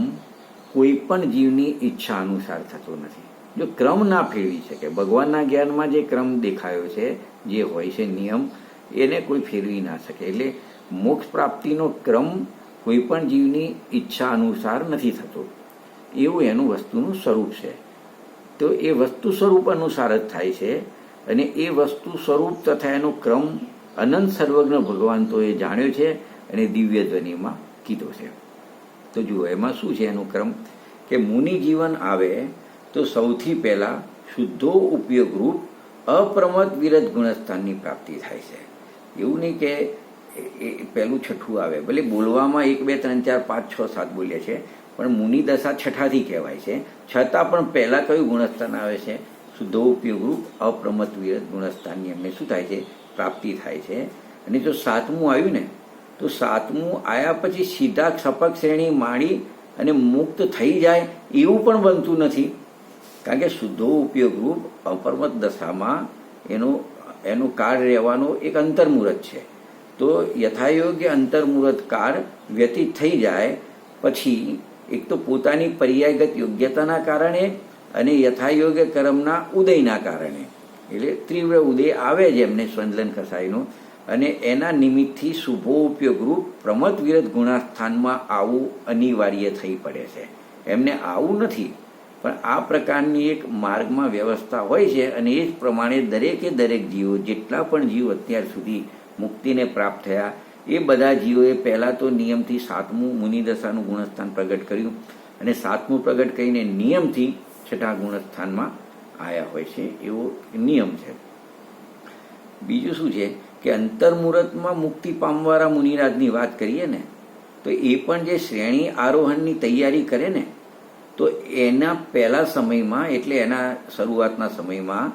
Speaker 1: કોઈ પણ જીવની ઈચ્છા અનુસાર થતો નથી. જો ક્રમ ના ફેરવી શકે, ભગવાનના જ્ઞાનમાં જે ક્રમ દેખાયો છે, જે હોય છે નિયમ, એને કોઈ ફેરવી ના શકે. એટલે મોક્ષ પ્રાપ્તિનો ક્રમ કોઈ પણ જીવની ઈચ્છા અનુસાર નથી થતો, એવું એનું વસ્તુનું સ્વરૂપ છે. તો એ વસ્તુ સ્વરૂપ અનુસાર જ થાય છે, અને એ વસ્તુ સ્વરૂપ તથા એનો ક્રમ અનંત સર્વજ્ઞ ભગવાન તો એ જાણ્યો છે અને દિવ્ય ધ્વનિમાં કીધો છે. તો જુઓ એમાં શું છે એનું ક્રમ, કે મુનિ જીવન આવે તો સૌથી પહેલા શુદ્ધો ઉપયોગ રૂપ અપ્રમદ વિરત ગુણસ્થાનની પ્રાપ્તિ થાય છે. એવું નહીં કે પહેલું છઠ્ઠું આવે, ભલે બોલવામાં 1 2 3 4 5 6 7 બોલ્યા છે, પણ મુનિ દશા છઠ્ઠાથી કહેવાય છે. છતાં પણ પહેલા કયું ગુણસ્થાન આવે છે? શુદ્ધો ઉપયોગ રૂપ અપ્રમદ વિરત ગુણસ્થાનની એમને શું થાય છે? પ્રાપ્તિ થાય છે. અને જો 7મું આવ્યું ને, તો 7મું આવ્યા પછી સીધા સપક શ્રેણી માળી અને મુક્ત થઈ જાય એવું પણ બનતું નથી. કારણ કે શુદ્ધો ઉપયોગ રૂપ અપરમત દશામાં એનો કાળ રહેવાનો એક અંતર્મુહૂર્ત છે. તો યથાયોગ્ય અંતર્મુહૂર્ત કાળ વ્યતીત થઈ જાય પછી એક તો પોતાની પર્યાયગત યોગ્યતાના કારણે અને યથાયોગ્ય કર્મના ઉદયના કારણે, એટલે તીવ્ર ઉદય આવે છે એમને સ્વંદલન કસાઈનો, અને એના નિમિત્તથી શુભો ઉપયોગ રૂપ પ્રમદ વિરત ગુણાસ્થાનમાં આવવું અનિવાર્ય થઈ પડે છે. એમને આવું નથી, પણ આ પ્રકારની એક માર્ગમાં વ્યવસ્થા હોય છે, અને એ જ પ્રમાણે દરેક જીવો, જેટલા પણ જીવ અત્યાર સુધી મુક્તિને પ્રાપ્ત થયા, એ બધા જીવોએ પહેલાં તો નિયમથી 7મું મુનિદશાનું ગુણસ્થાન પ્રગટ કર્યું, અને 7મું પ્રગટ કરીને નિયમથી 6ઠા ગુણસ્થાનમાં આવ્યા હોય છે, એવો નિયમ છે. બીજું શું છે કે અંતર્મુહૂર્તમાં મુક્તિ પામવાળા મુનિરાજની વાત કરીએ ને, તો એ પણ જે શ્રેણી આરોહણની તૈયારી કરે ને, તો એના પહેલા સમયમાં, એટલે એના શરૂઆતના સમયમાં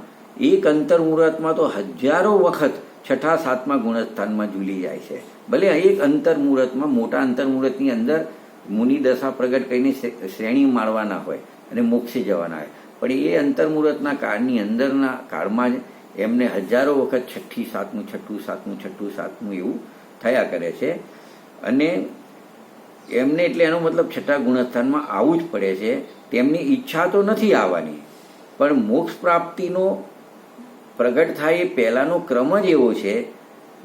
Speaker 1: એક અંતર્મુહૂર્તમાં તો હજારો વખત 6ઠા 7મા ગુણસ્થાનમાં ઝૂલી જાય છે. ભલે એક અંતર્મુહૂર્તમાં, મોટા અંતર્મુહૂર્તની અંદર મુનિ દશા પ્રગટ કરીને શ્રેણી માળવાના હોય અને મોક્ષે જવાના હોય, પણ એ અંતર્મુહૂર્તના કાળની અંદરના કાળમાં જ એમને હજારો વખત 6ઠી 7મું 6ઠું 7મું 6ઠું 7મું એવું થયા કરે છે. અને એમને એટલે એનો મતલબ 6ઠા ગુણસ્થાનમાં આવવું જ પડે છે. તેમની ઈચ્છા તો નથી આવવાની, પણ મોક્ષ પ્રાપ્તિનો પ્રગટ થાય એ પહેલાંનો ક્રમ જ એવો છે,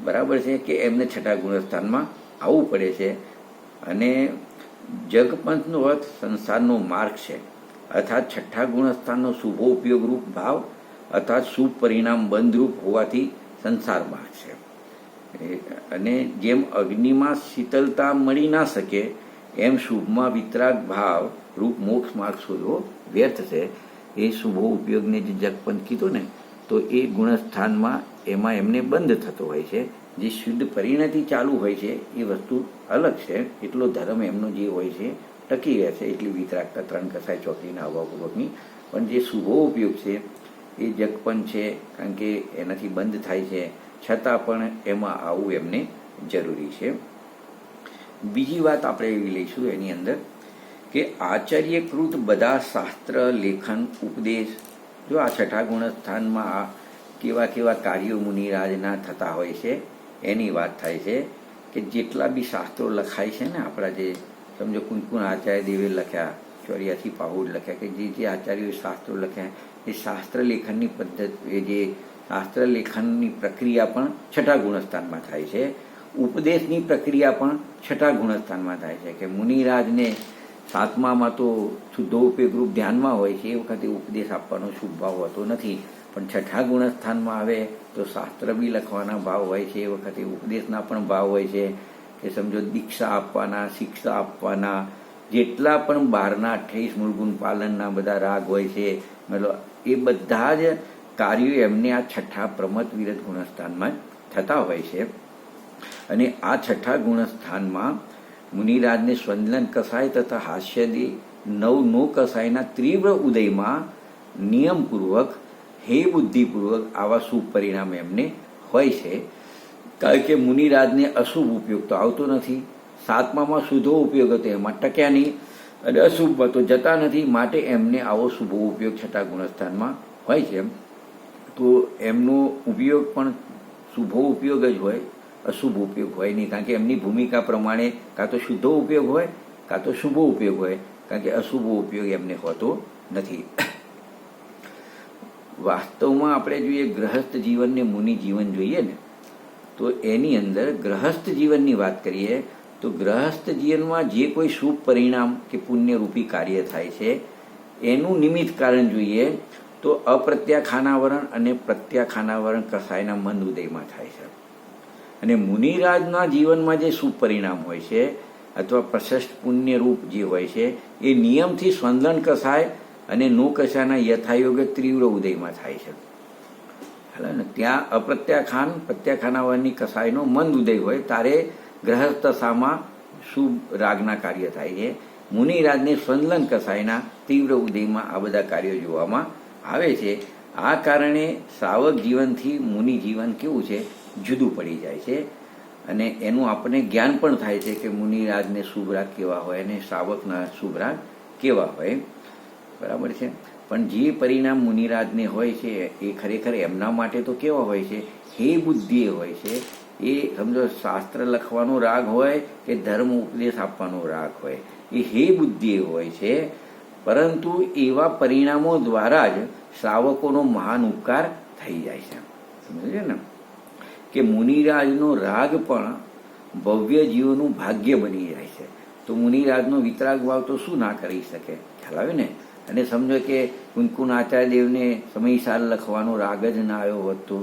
Speaker 1: બરાબર છે, કે એમને 6ઠા ગુણસ્થાનમાં આવવું પડે છે. અને જગપંથનો અર્થ સંસારનો માર્ગ છે, અર્થાત 6ઠા ગુણસ્થાનનો શુભો ઉપયોગ રૂપ ભાવ, અર્થાત શુભ પરિણામ બંધરૂપ હોવાથી સંસાર માર્ગ છે. અને જેમ અગ્નિમાં શીતલતા મળી ના શકે, એમ શુભમાં વિતરાગ ભાવ રૂપ મોક્ષ માર્ગ શોધવો વ્યર્થ છે. એ શુભો ઉપયોગને જે જગપંથ કીધું ને, તો એ ગુણસ્થાનમાં એમાં એમને બંધ થતો હોય છે. જે શુદ્ધ પરિણતિ ચાલુ હોય છે એ વસ્તુ અલગ છે, એટલો ધર્મ એમનો જે હોય છે ટકી રહે છે, એટલી વિતરાગતા 3 કસાય ચોકડીના અભાવપૂર્વકની. પણ જે શુભો ઉપયોગ છે એ જગપંથ છે, કારણ કે એનાથી બંધ થાય છે, છતાં પણ એમાં આવવું એમને જરૂરી છે. બીજી વાત આપણે એવી લઈશું એની અંદર, કે આચાર્યકૃત બધા શાસ્ત્ર લેખન ઉપદેશ, જો આ 6ઠા ગુણસ્થાનમાં કેવા કેવા કાર્યો મુનિરાજના થતા હોય છે એની વાત થાય છે. કે જેટલા બી શાસ્ત્રો લખાય છે ને, આપણા જે સમજો કુંકુન આચાર્ય દેવે લખ્યા, 84 પાહુડ લખ્યા, કે જે આચાર્યોએ શાસ્ત્રો લખ્યા, એ શાસ્ત્ર લેખનની પદ્ધતિ, જે શાસ્ત્ર લેખનની પ્રક્રિયા પણ 6ઠા ગુણસ્થાનમાં થાય છે. ઉપદેશની પ્રક્રિયા પણ 6ઠા ગુણસ્થાનમાં થાય છે. કે મુનિરાજને 7મામાં તો શુદ્ધો ઉપયોગ રૂપ ધ્યાનમાં હોય છે, એ વખતે ઉપદેશ આપવાનો શુભ ભાવ હોતો નથી. પણ 6ઠા ગુણસ્થાનમાં આવે તો શાસ્ત્ર બી લખવાના ભાવ હોય છે, એ વખતે ઉપદેશના પણ ભાવ હોય છે. કે સમજો દીક્ષા આપવાના, શિક્ષા આપવાના, જેટલા પણ બહારના 28 મૂળગુણ પાલનના બધા રાગ હોય છે, મતલબ એ બધા જ કાર્યો એમને આ 6ઠા પ્રમદ વિરત ગુણસ્થાનમાં થતા હોય છે. અને આ 6ઠા ગુણસ્થાનમાં મુનિરાજને સ્વંદલન કસાય તથા હાસ્યદી 9 કસાયના તીવ્ર ઉદયમાં નિયમપૂર્વક, હે બુદ્ધિપૂર્વક આવા શુભ પરિણામ એમને હોય છે. કારણ કે મુનિરાજને અશુભ ઉપયોગ તો આવતો નથી, 7મામાં શુદ્ધો ઉપયોગ હતો એમાં ટક્યા નહીં, અને અશુભમાં તો જતા નથી, માટે એમને આવો શુભો ઉપયોગ 6ઠા ગુણસ્થાનમાં હોય છે. તો એમનો ઉપયોગ પણ શુભો ઉપયોગ જ હોય, અશુભ ઉપયોગ હોય નહીં, કારણ કે એમની ભૂમિકા પ્રમાણે કાં તો શુદ્ધો ઉપયોગ હોય કાં તો શુભો ઉપયોગ હોય, કારણ કે અશુભો ઉપયોગ એમને હોતો નથી. વાસ્તવમાં આપણે જોઈએ ગ્રહસ્થ જીવન ને મુનિ જીવન જોઈએ ને, તો એની અંદર ગ્રહસ્થ જીવનની વાત કરીએ તો ગ્રહસ્થ જીવનમાં જે કોઈ શુભ પરિણામ કે પુણ્યરૂપી કાર્ય થાય છે એનું નિમિત્ત કારણ જોઈએ તો અપ્રત્યાખાનાવરણ અને પ્રત્યાખાનાવરણ કસાયના મંદ ઉદયમાં થાય છે. અને મુનિરાજના જીવનમાં જે શુભ પરિણામ હોય છે અથવા પ્રશસ્ત પુણ્યરૂપ જે હોય છે એ નિયમથી સ્વંદન કસાય અને નો કસાયના યથાયોગ્ય તીવ્ર ઉદયમાં થાય છે. ને ત્યાં અપ્રત્યાખાન પ્રત્યાખાનાવરની કસાયનો મંદ ઉદય હોય ત્યારે ગ્રહસ્થ દશામાં શુભ રાગના કાર્ય થાય છે. મુનિરાજને સ્વંદન કસાયના તીવ્ર ઉદયમાં આ બધા કાર્યો જોવામાં આવે છે. આ કારણે શ્રાવક જીવનથી મુનિ જીવન કેવું છે, જુદું પડી જાય છે. અને એનું આપણને જ્ઞાન પણ થાય છે કે મુનિરાજને શુભ રાગ કેવા હોય અને શ્રાવકના શુભ રાગ કેવા હોય. બરાબર છે. પણ જે પરિણામ મુનિરાજને હોય છે એ ખરેખર એમના માટે તો કેવા હોય છે, હે બુદ્ધિ હોય છે. એ સમજો શાસ્ત્ર લખવાનો રાગ હોય કે ધર્મ ઉપદેશ આપવાનો રાગ હોય, એ હે બુદ્ધિ હોય છે. પરંતુ એવા પરિણામો દ્વારા જ શ્રાવકોનો મહાન ઉપકાર થઈ જાય છે. સમજે ને કે મુનિરાજનો રાગ પણ ભવ્ય જીવોનું ભાગ્ય બની જાય છે. તો મુનિરાજનો વિતરાગ ભાવ તો શું ના કરી શકે, ખ્યાલ આવે ને. અને સમજો કે કુંકુન આચાર્યદેવને સમયસાર લખવાનો રાગ જ ના આવ્યો હોત, તો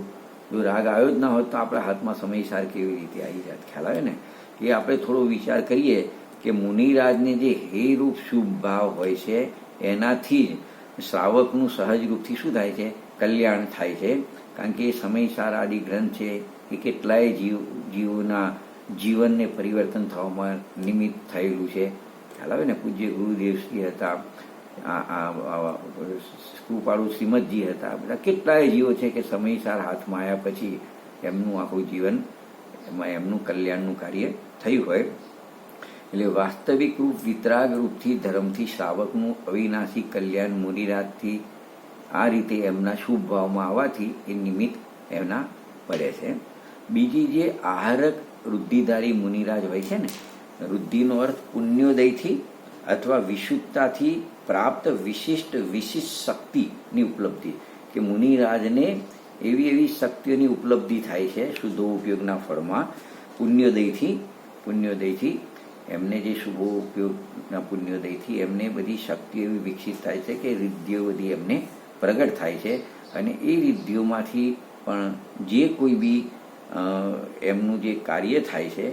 Speaker 1: જો રાગ આવ્યો જ ના હોત તો આપણા હાથમાં સમયસાર કેવી રીતે આવી જાત, ખ્યાલ આવે ને. એ આપણે થોડો વિચાર કરીએ કે મુનિરાજને જે હે રૂપ શુભ ભાવ હોય છે એનાથી જ શ્રાવકનું સહજ રૂપથી શું થાય છે, કલ્યાણ થાય છે. કારણ કે એ સમયસાર આદિ ગ્રંથ છે એ કેટલાય જીવોના જીવનને પરિવર્તન થવામાં નિમિત્ત થયેલું છે, ખ્યાલ આવે ને. પૂજ્ય ગુરુદેવશ્રી હતા, કૃપાળુ શ્રીમદજી હતા, બધા કેટલાય જીવો છે કે સમયસાર હાથમાં આવ્યા પછી એમનું આખું જીવન એમાં એમનું કલ્યાણનું કાર્ય થયું હોય. એટલે વાસ્તવિક રૂપ વિતરાગ રૂપથી ધર્મથી શ્રાવકનું અવિનાશી કલ્યાણ મુનિરાજથી આ રીતે એમના શુભ ભાવમાં આવવાથી એ નિમિત્ત એમના પડે છે. બીજી જે આહારક વૃદ્ધિધારી મુનિરાજ હોય છે ને, વૃદ્ધિનો અર્થ પુણ્યોદયથી અથવા વિશુદ્ધતાથી પ્રાપ્ત વિશિષ્ટ શક્તિની ઉપલબ્ધિ, કે મુનિરાજને એવી શક્તિઓની ઉપલબ્ધિ થાય છે શુદ્ધો ઉપયોગના ફળમાં પુણ્યોદયથી એમને જે શુભો ઉપયોગના પુણ્યોદયથી એમને બધી શક્તિઓ એવી વિકસિત થાય છે કે રિદ્ધિઓ બધી એમને પ્રગટ થાય છે. અને એ રિદ્ધિઓમાંથી પણ જે કોઈ બી એમનું જે કાર્ય થાય છે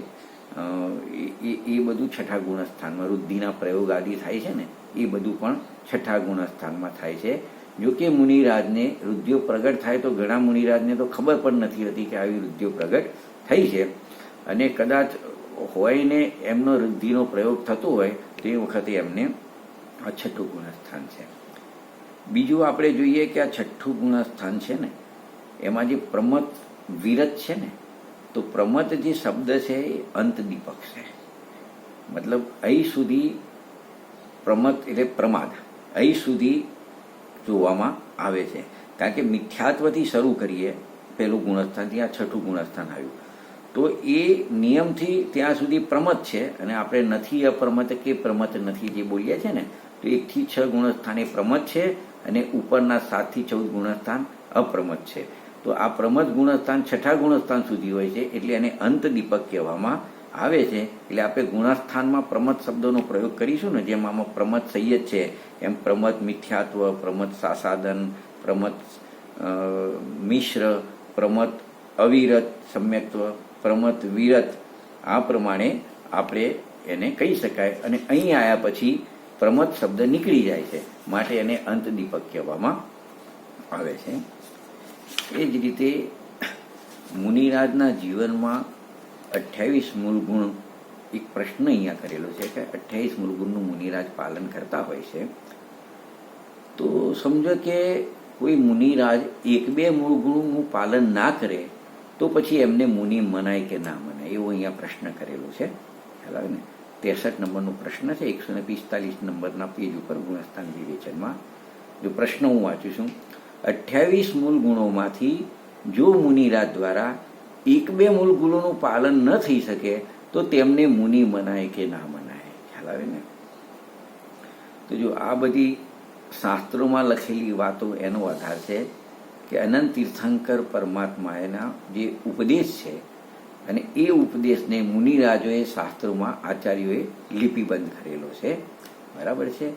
Speaker 1: એ બધું છઠ્ઠા ગુણસ્થાનમાં વૃદ્ધિના પ્રયોગ આદિ થાય છે ને, એ બધું પણ છઠ્ઠા ગુણસ્થાનમાં થાય છે. જો કે મુનિરાજને વૃદ્ધિઓ પ્રગટ થાય તો ઘણા મુનિરાજને તો ખબર પણ નથી હોતી કે આવી વૃદ્ધિઓ પ્રગટ થઈ છે. અને કદાચ હોય ને એમનો વૃદ્ધિનો પ્રયોગ થતો હોય તો એ વખતે એમને આ છઠ્ઠું ગુણસ્થાન છે. બીજું આપણે જોઈએ કે આ છઠ્ઠું ગુણસ્થાન છે ને એમાં જે પ્રમત વિરત છે ને, તો પ્રમત જે શબ્દ છે એ અંત દીપક છે. મતલબ અહીં સુધી પ્રમત એટલે પ્રમાદ અહીં સુધી જોવામાં આવે છે. કારણ કે મિથ્યાત્વથી શરૂ કરીએ પહેલું ગુણસ્થાનથી આ છઠ્ઠું ગુણસ્થાન આવ્યું, તો એ નિયમથી ત્યાં સુધી પ્રમત છે. અને આપણે નથી અપ્રમત કે પ્રમત નથી જે બોલીએ છીએ ને, તો 1 થી 6 ગુણસ્થાન એ પ્રમત છે અને ઉપરના 7 થી 14 ગુણસ્થાન અપ્રમત છે. તો આ પ્રમત ગુણસ્થાન છઠ્ઠા ગુણસ્થાન સુધી હોય છે, એટલે એને અંત દીપક કહેવામાં આવે છે. એટલે આપણે ગુણસ્થાનમાં પ્રમત શબ્દોનો પ્રયોગ કરીશું ને, જેમ આમાં પ્રમત સંયત છે એમ પ્રમત મિથ્યાત્વ, પ્રમત સાસાદન, પ્રમત મિશ્ર, પ્રમત અવિરત સમ્યક્ત્વ, પ્રમત વિરત, આ પ્રમાણે આપણે એને કહી શકાય. અને અહીં આવ્યા પછી પ્રમત શબ્દ નીકળી જાય છે, માટે એને અંત દીપક કહેવામાં આવે છે. એ જ રીતે મુનિરાજના જીવનમાં 28 મૂળગુણ, એક પ્રશ્ન અહીંયા કરેલો છે કે 28 મૂળગુણનું મુનિરાજ પાલન કરતા હોય છે. તો સમજો કે કોઈ મુનિરાજ 1-2 મૂળગુણનું પાલન ના કરે તો પછી એમને મુનિ મનાય કે ના મનાય, એવો અહીંયા પ્રશ્ન કરેલો છે. ખ્યાલ આવે ને. 63 નંબરનો પ્રશ્ન છે 145 નંબરના પેજ ઉપર ગુણસ્થાન વિવેચનમાં. જો પ્રશ્ન હું વાંચું છું, 28 મૂળ ગુણોમાંથી જો મુનિરાજ દ્વારા એક બે મૂળ ગુણોનું પાલન ન થઈ શકે તો તેમને મુનિ મનાય કે ના મનાય, ખ્યાલ આવે ને? તો જો આ બધી શાસ્ત્રોમાં લખેલી વાતો એનો આધાર છે કે અનંત તીર્થંકર પરમાત્માના જે ઉપદેશ છે અને એ ઉપદેશને મુનિરાજોએ શાસ્ત્રોમાં આચાર્યોએ લિપિબદ્ધ કરેલો છે, બરાબર છે?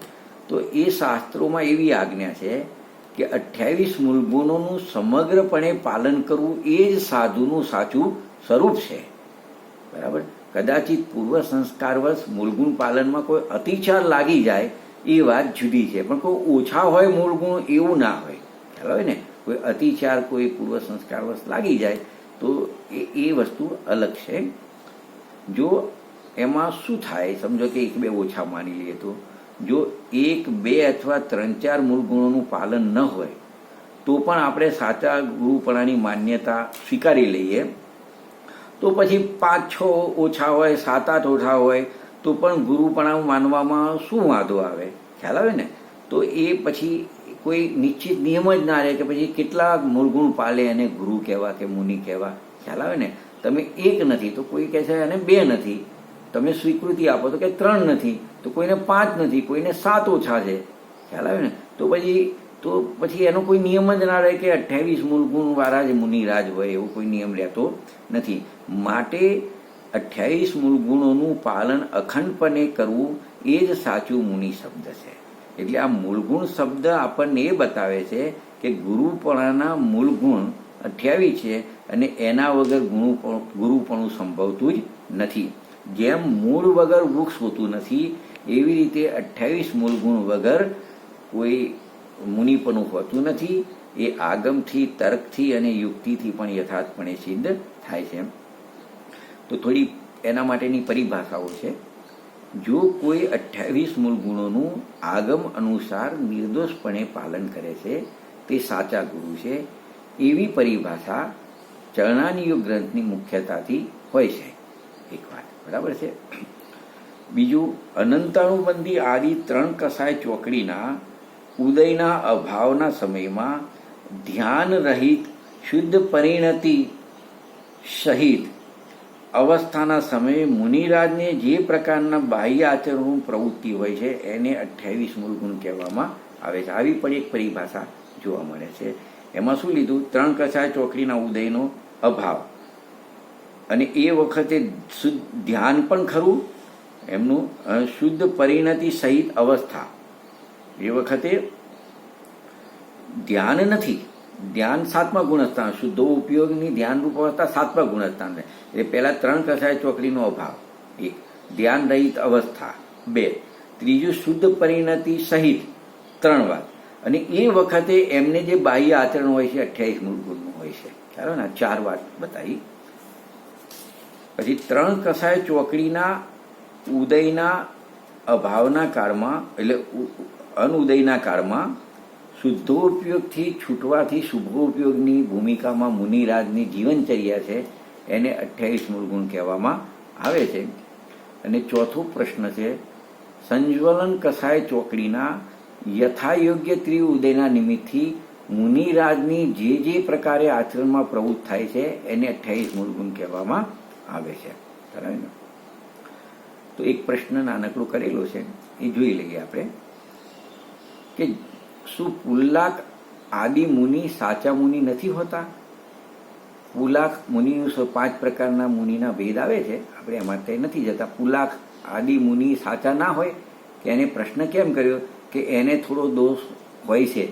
Speaker 1: તો એ શાસ્ત્રોમાં એવી આજ્ઞા છે કે 28 મૂળ ગુણોનું સમગ્રપણે પાલન કરવું એ જ સાધુનું સાચું સ્વરૂપ છે, બરાબર? કદાચિત પૂર્વ સંસ્કારવશ મૂળગુણ પાલનમાં કોઈ અતિચાર લાગી જાય એ વાત જુદી છે, પણ કોઈ ઓછા હોય મૂળગુણ એવું ના હોય, ખ્યાલ હોય ને? કોઈ અતિચાર કોઈ પૂર્વ સંસ્કારવશ લાગી જાય તો એ વસ્તુ અલગ છે. જો એમાં શું થાય, સમજો કે એક બે ઓછા માની લઈએ, તો જો 1, 2 અથવા 3, 4 મૂળ ગુણોનું પાલન ન હોય તો પણ આપણે સાચા ગુરુપણાની માન્યતા સ્વીકારી લઈએ, તો પછી 5, 6 ઓછા હોય, 7, 8 ઓછા હોય તો પણ ગુરુપણા માનવામાં શું વાંધો આવે, ખ્યાલ આવે ને? તો એ પછી કોઈ નિશ્ચિત નિયમ જ ના રહે કે પછી કેટલા મૂળગુણ પાલે એને ગુરુ કહેવા કે મુનિ કહેવા, ખ્યાલ આવે ને? તમે 1 નથી તો કોઈ કહે છે અને 2 નથી, તમે સ્વીકૃતિ આપો તો કે 3 નથી, તો કોઈને 5 નથી, કોઈને 7 ઓછા છે, ખ્યાલ આવે ને? તો પછી એનો કોઈ નિયમ જ ના રહે કે 28 મૂળગુણ વાળા જ મુનિરાજ હોય, એવો કોઈ નિયમ રહેતો નથી. માટે 28 મૂળગુણોનું પાલન અખંડપણે કરવું એ જ સાચું મુનિ શબ્દ છે. એટલે આ મૂળગુણ શબ્દ આપણને એ બતાવે છે કે ગુરુપણાના મૂળગુણ 28 છે અને એના વગર ગુરુપણું સંભવતું જ નથી. જેમ મૂળ વગર વૃક્ષ હોતું નથી એવી રીતે 28 મૂળગુણ વગર કોઈ મુનિપણું હોતું નથી. એ આગમથી, તર્કથી અને યુક્તિથી પણ યથાર્થપણે સિદ્ધ થાય છે. તો થોડી એના માટેની પરિભાષાઓ છે. જો કોઈ 28 મૂળ ગુણોનું આગમ અનુસાર નિર્દોષપણે પાલન કરે છે તે સાચા ગુરુ છે, એવી પરિભાષા ચરણાનીય ગ્રંથની મુખ્યતાથી હોય છે. એક વાત બરાબર છે. બીજું, અનંતાનુબંધી આદિ 3 કસાય ચોકડીના ઉદયના અભાવના સમયમાં ધ્યાન રહિત શુદ્ધ પરિણતિ સહિત અવસ્થાના સમયે મુનિરાજને જે પ્રકારના બાહ્ય આચરણની પ્રવૃત્તિ હોય છે એને 28 મૂળ ગુણ કહેવામાં આવે છે. આવી પણ એક પરિભાષા જોવા મળે છે. એમાં શું લીધું? 3 કસાય ચોકડીના ઉદયનો અભાવ, અને એ વખતે શુદ્ધ ધ્યાન પણ ખરું એમનું, શુદ્ધ પરિણતિ સહિત અવસ્થા, એ વખતે ધ્યાન નથી, ધ્યાન 7મા ગુણસ્થાન, શુદ્ધો ઉપયોગની ધ્યાનરૂપ અવસ્થા 7મા ગુણસ્થાન. એટલે પહેલા 3 કસાય ચોકડીનો અભાવ, 1, ધ્યાન રહિત અવસ્થા 2, ત્રીજું શુદ્ધ પરિણતિ સહિત 3 વાર, અને એ વખતે એમને જે બાહ્ય આચરણ હોય છે 28 મૂળ ગુણનું હોય છે, ખ્યાલ ને? 4 વાર બતાવી. પછી 3 કસાય ચોકડીના ઉદયના અભાવના કાળમાં, એટલે અનુદયના કાળમાં શુદ્ધોપયોગથી છૂટવાથી શુભોપયોગની ભૂમિકામાં મુનિરાજની જીવનચર્યા છે એને 28 મૂળ ગુણ કહેવામાં આવે છે. અને ચોથો પ્રશ્ન છે, સંજ્વલન કસાય ચોકડીના યથાયોગ્ય ત્રિઉદયના નિમિત્તથી મુનિરાજની જે પ્રકારે આચરણમાં પ્રવૃત્ત થાય છે એને 28 મૂળ ગુણ કહેવામાં આવે છે, બરાબર ને? તો એક પ્રશ્ન નાનકડો કરેલો છે, એ જોઈ લઈએ આપણે કે શું પુલ્લાક આદિ મુનિ સાચા મુનિ નથી હોતા? પુલાક મુનિ 5 પ્રકારના મુનિના ભેદ આવે છે, આપણે એમાં તે નથી જતા. પુલાક આદિ મુનિ સાચા ના હોય કે એને પ્રશ્ન કેમ કર્યો કે એને થોડો દોષ હોય છે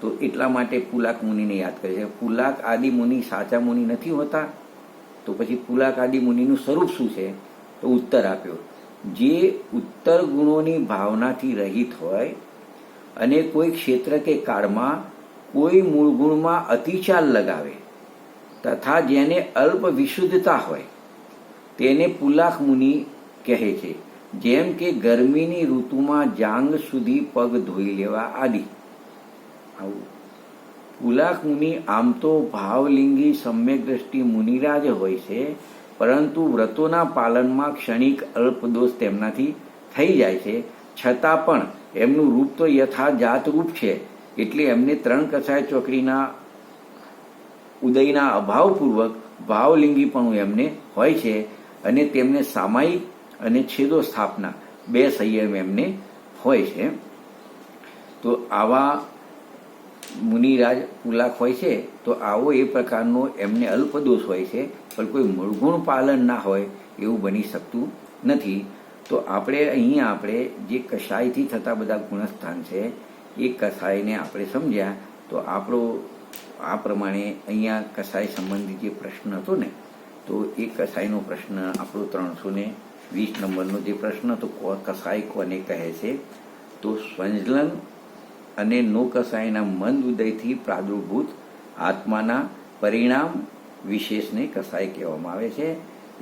Speaker 1: તો એટલા માટે પુલાક મુનિને યાદ કરે છે. પુલાક આદિ મુનિ સાચા મુનિ નથી હોતા, તો પછી પુલાક આદિ મુનિનું સ્વરૂપ શું છે? તો ઉત્તર આપ્યો, જે ઉત્તર ગુણોની ભાવનાથી રહિત હોય અને કોઈ ક્ષેત્ર કે કાળમાં કોઈ મૂળ ગુણમાં અતિચાર લગાવે તથા જેને અલ્પ વિશુદ્ધતા હોય તેને પુલાક મુનિ કહે છે. જેમ કે ગરમીની ઋતુમાં જાંગ સુધી પગ ધોઈ લેવા આદિ. આવું પુલાક મુનિ આમ તો ભાવલિંગી સમ્યક દ્રષ્ટિ મુનિરાજ હોય છે, પરંતુ વ્રતોના પાલનમાં ક્ષણિક અલ્પ દોષ તેમનાથી થઈ જાય છે. છતાં પણ એમનું રૂપ તો યથાજાત રૂપ છે, એટલે એમને 3 કસાય ચોકડીના ઉદયના અભાવપૂર્વક ભાવલિંગીપણું એમને હોય છે અને તેમને સામાયિક અને છેદો સ્થાપના બે સંયમ એમને હોય છે. તો આવા મુનિરાજ પુલાક હોય છે તો આવો એ પ્રકારનો એમને અલ્પદોષ હોય છે, પણ કોઈ મૂળગુણ પાલન ના હોય એવું બની શકતું નથી. તો આપણે જે કષાયથી થતા બધા ગુણસ્થાન છે એ કષાયને આપણે સમજ્યા. તો આપણો આ પ્રમાણે અહીંયા કષાય સંબંધી જે પ્રશ્ન હતો ને, તો એ કષાયનો પ્રશ્ન આપણો 320 નંબરનો જે પ્રશ્ન હતો, કષાય કોને કહે છે? તો સ્વંજલન અને નો કષાયના મંદ ઉદયથી પ્રાદુર્ભૂત આત્માના પરિણામ વિશેષને કષાય કહેવામાં આવે છે.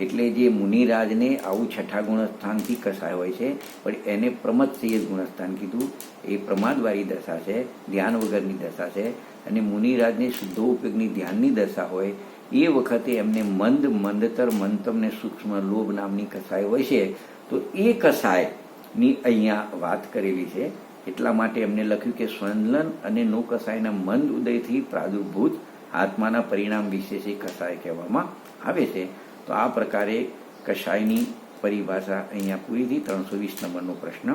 Speaker 1: એટલે જે મુનિરાજને આવું છઠ્ઠા ગુણસ્થાનથી કષાય હોય છે, પણ એને પ્રમત્સેય ગુણસ્થાન કીધું. એ પ્રમાદવાળી દશા છે, ધ્યાન વગરની દશા છે. અને મુનિરાજને શુદ્ધો ઉપયોગની ધ્યાનની દશા હોય એ વખતે એમને મંદતર મંતમ ને સૂક્ષ્મ લોભ નામની કષાય હોય છે. તો એ કષાયની અહીંયા વાત કરેલી છે. એટલા માટે એમને લખ્યું કે સ્વંદલન અને નો કષાયના મંદ ઉદયથી પ્રાદુર્ભૂત આત્માના પરિણામ વિશે કષાય કહેવામાં આવે છે. તો આ પ્રકારે કષાયની પરિભાષા અહીંયા પૂરી થઈ. 320 નંબરનો પ્રશ્ન.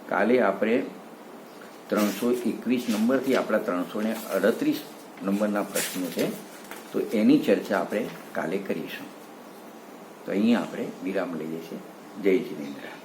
Speaker 1: કાલે આપણે 321 નંબરથી આપણા 338 નંબરના પ્રશ્નો છે, તો એની ચર્ચા આપણે કાલે કરીશું. તો અહીંયા આપણે વિરામ લઈએ છીએ. જય જિનેન્દ્ર.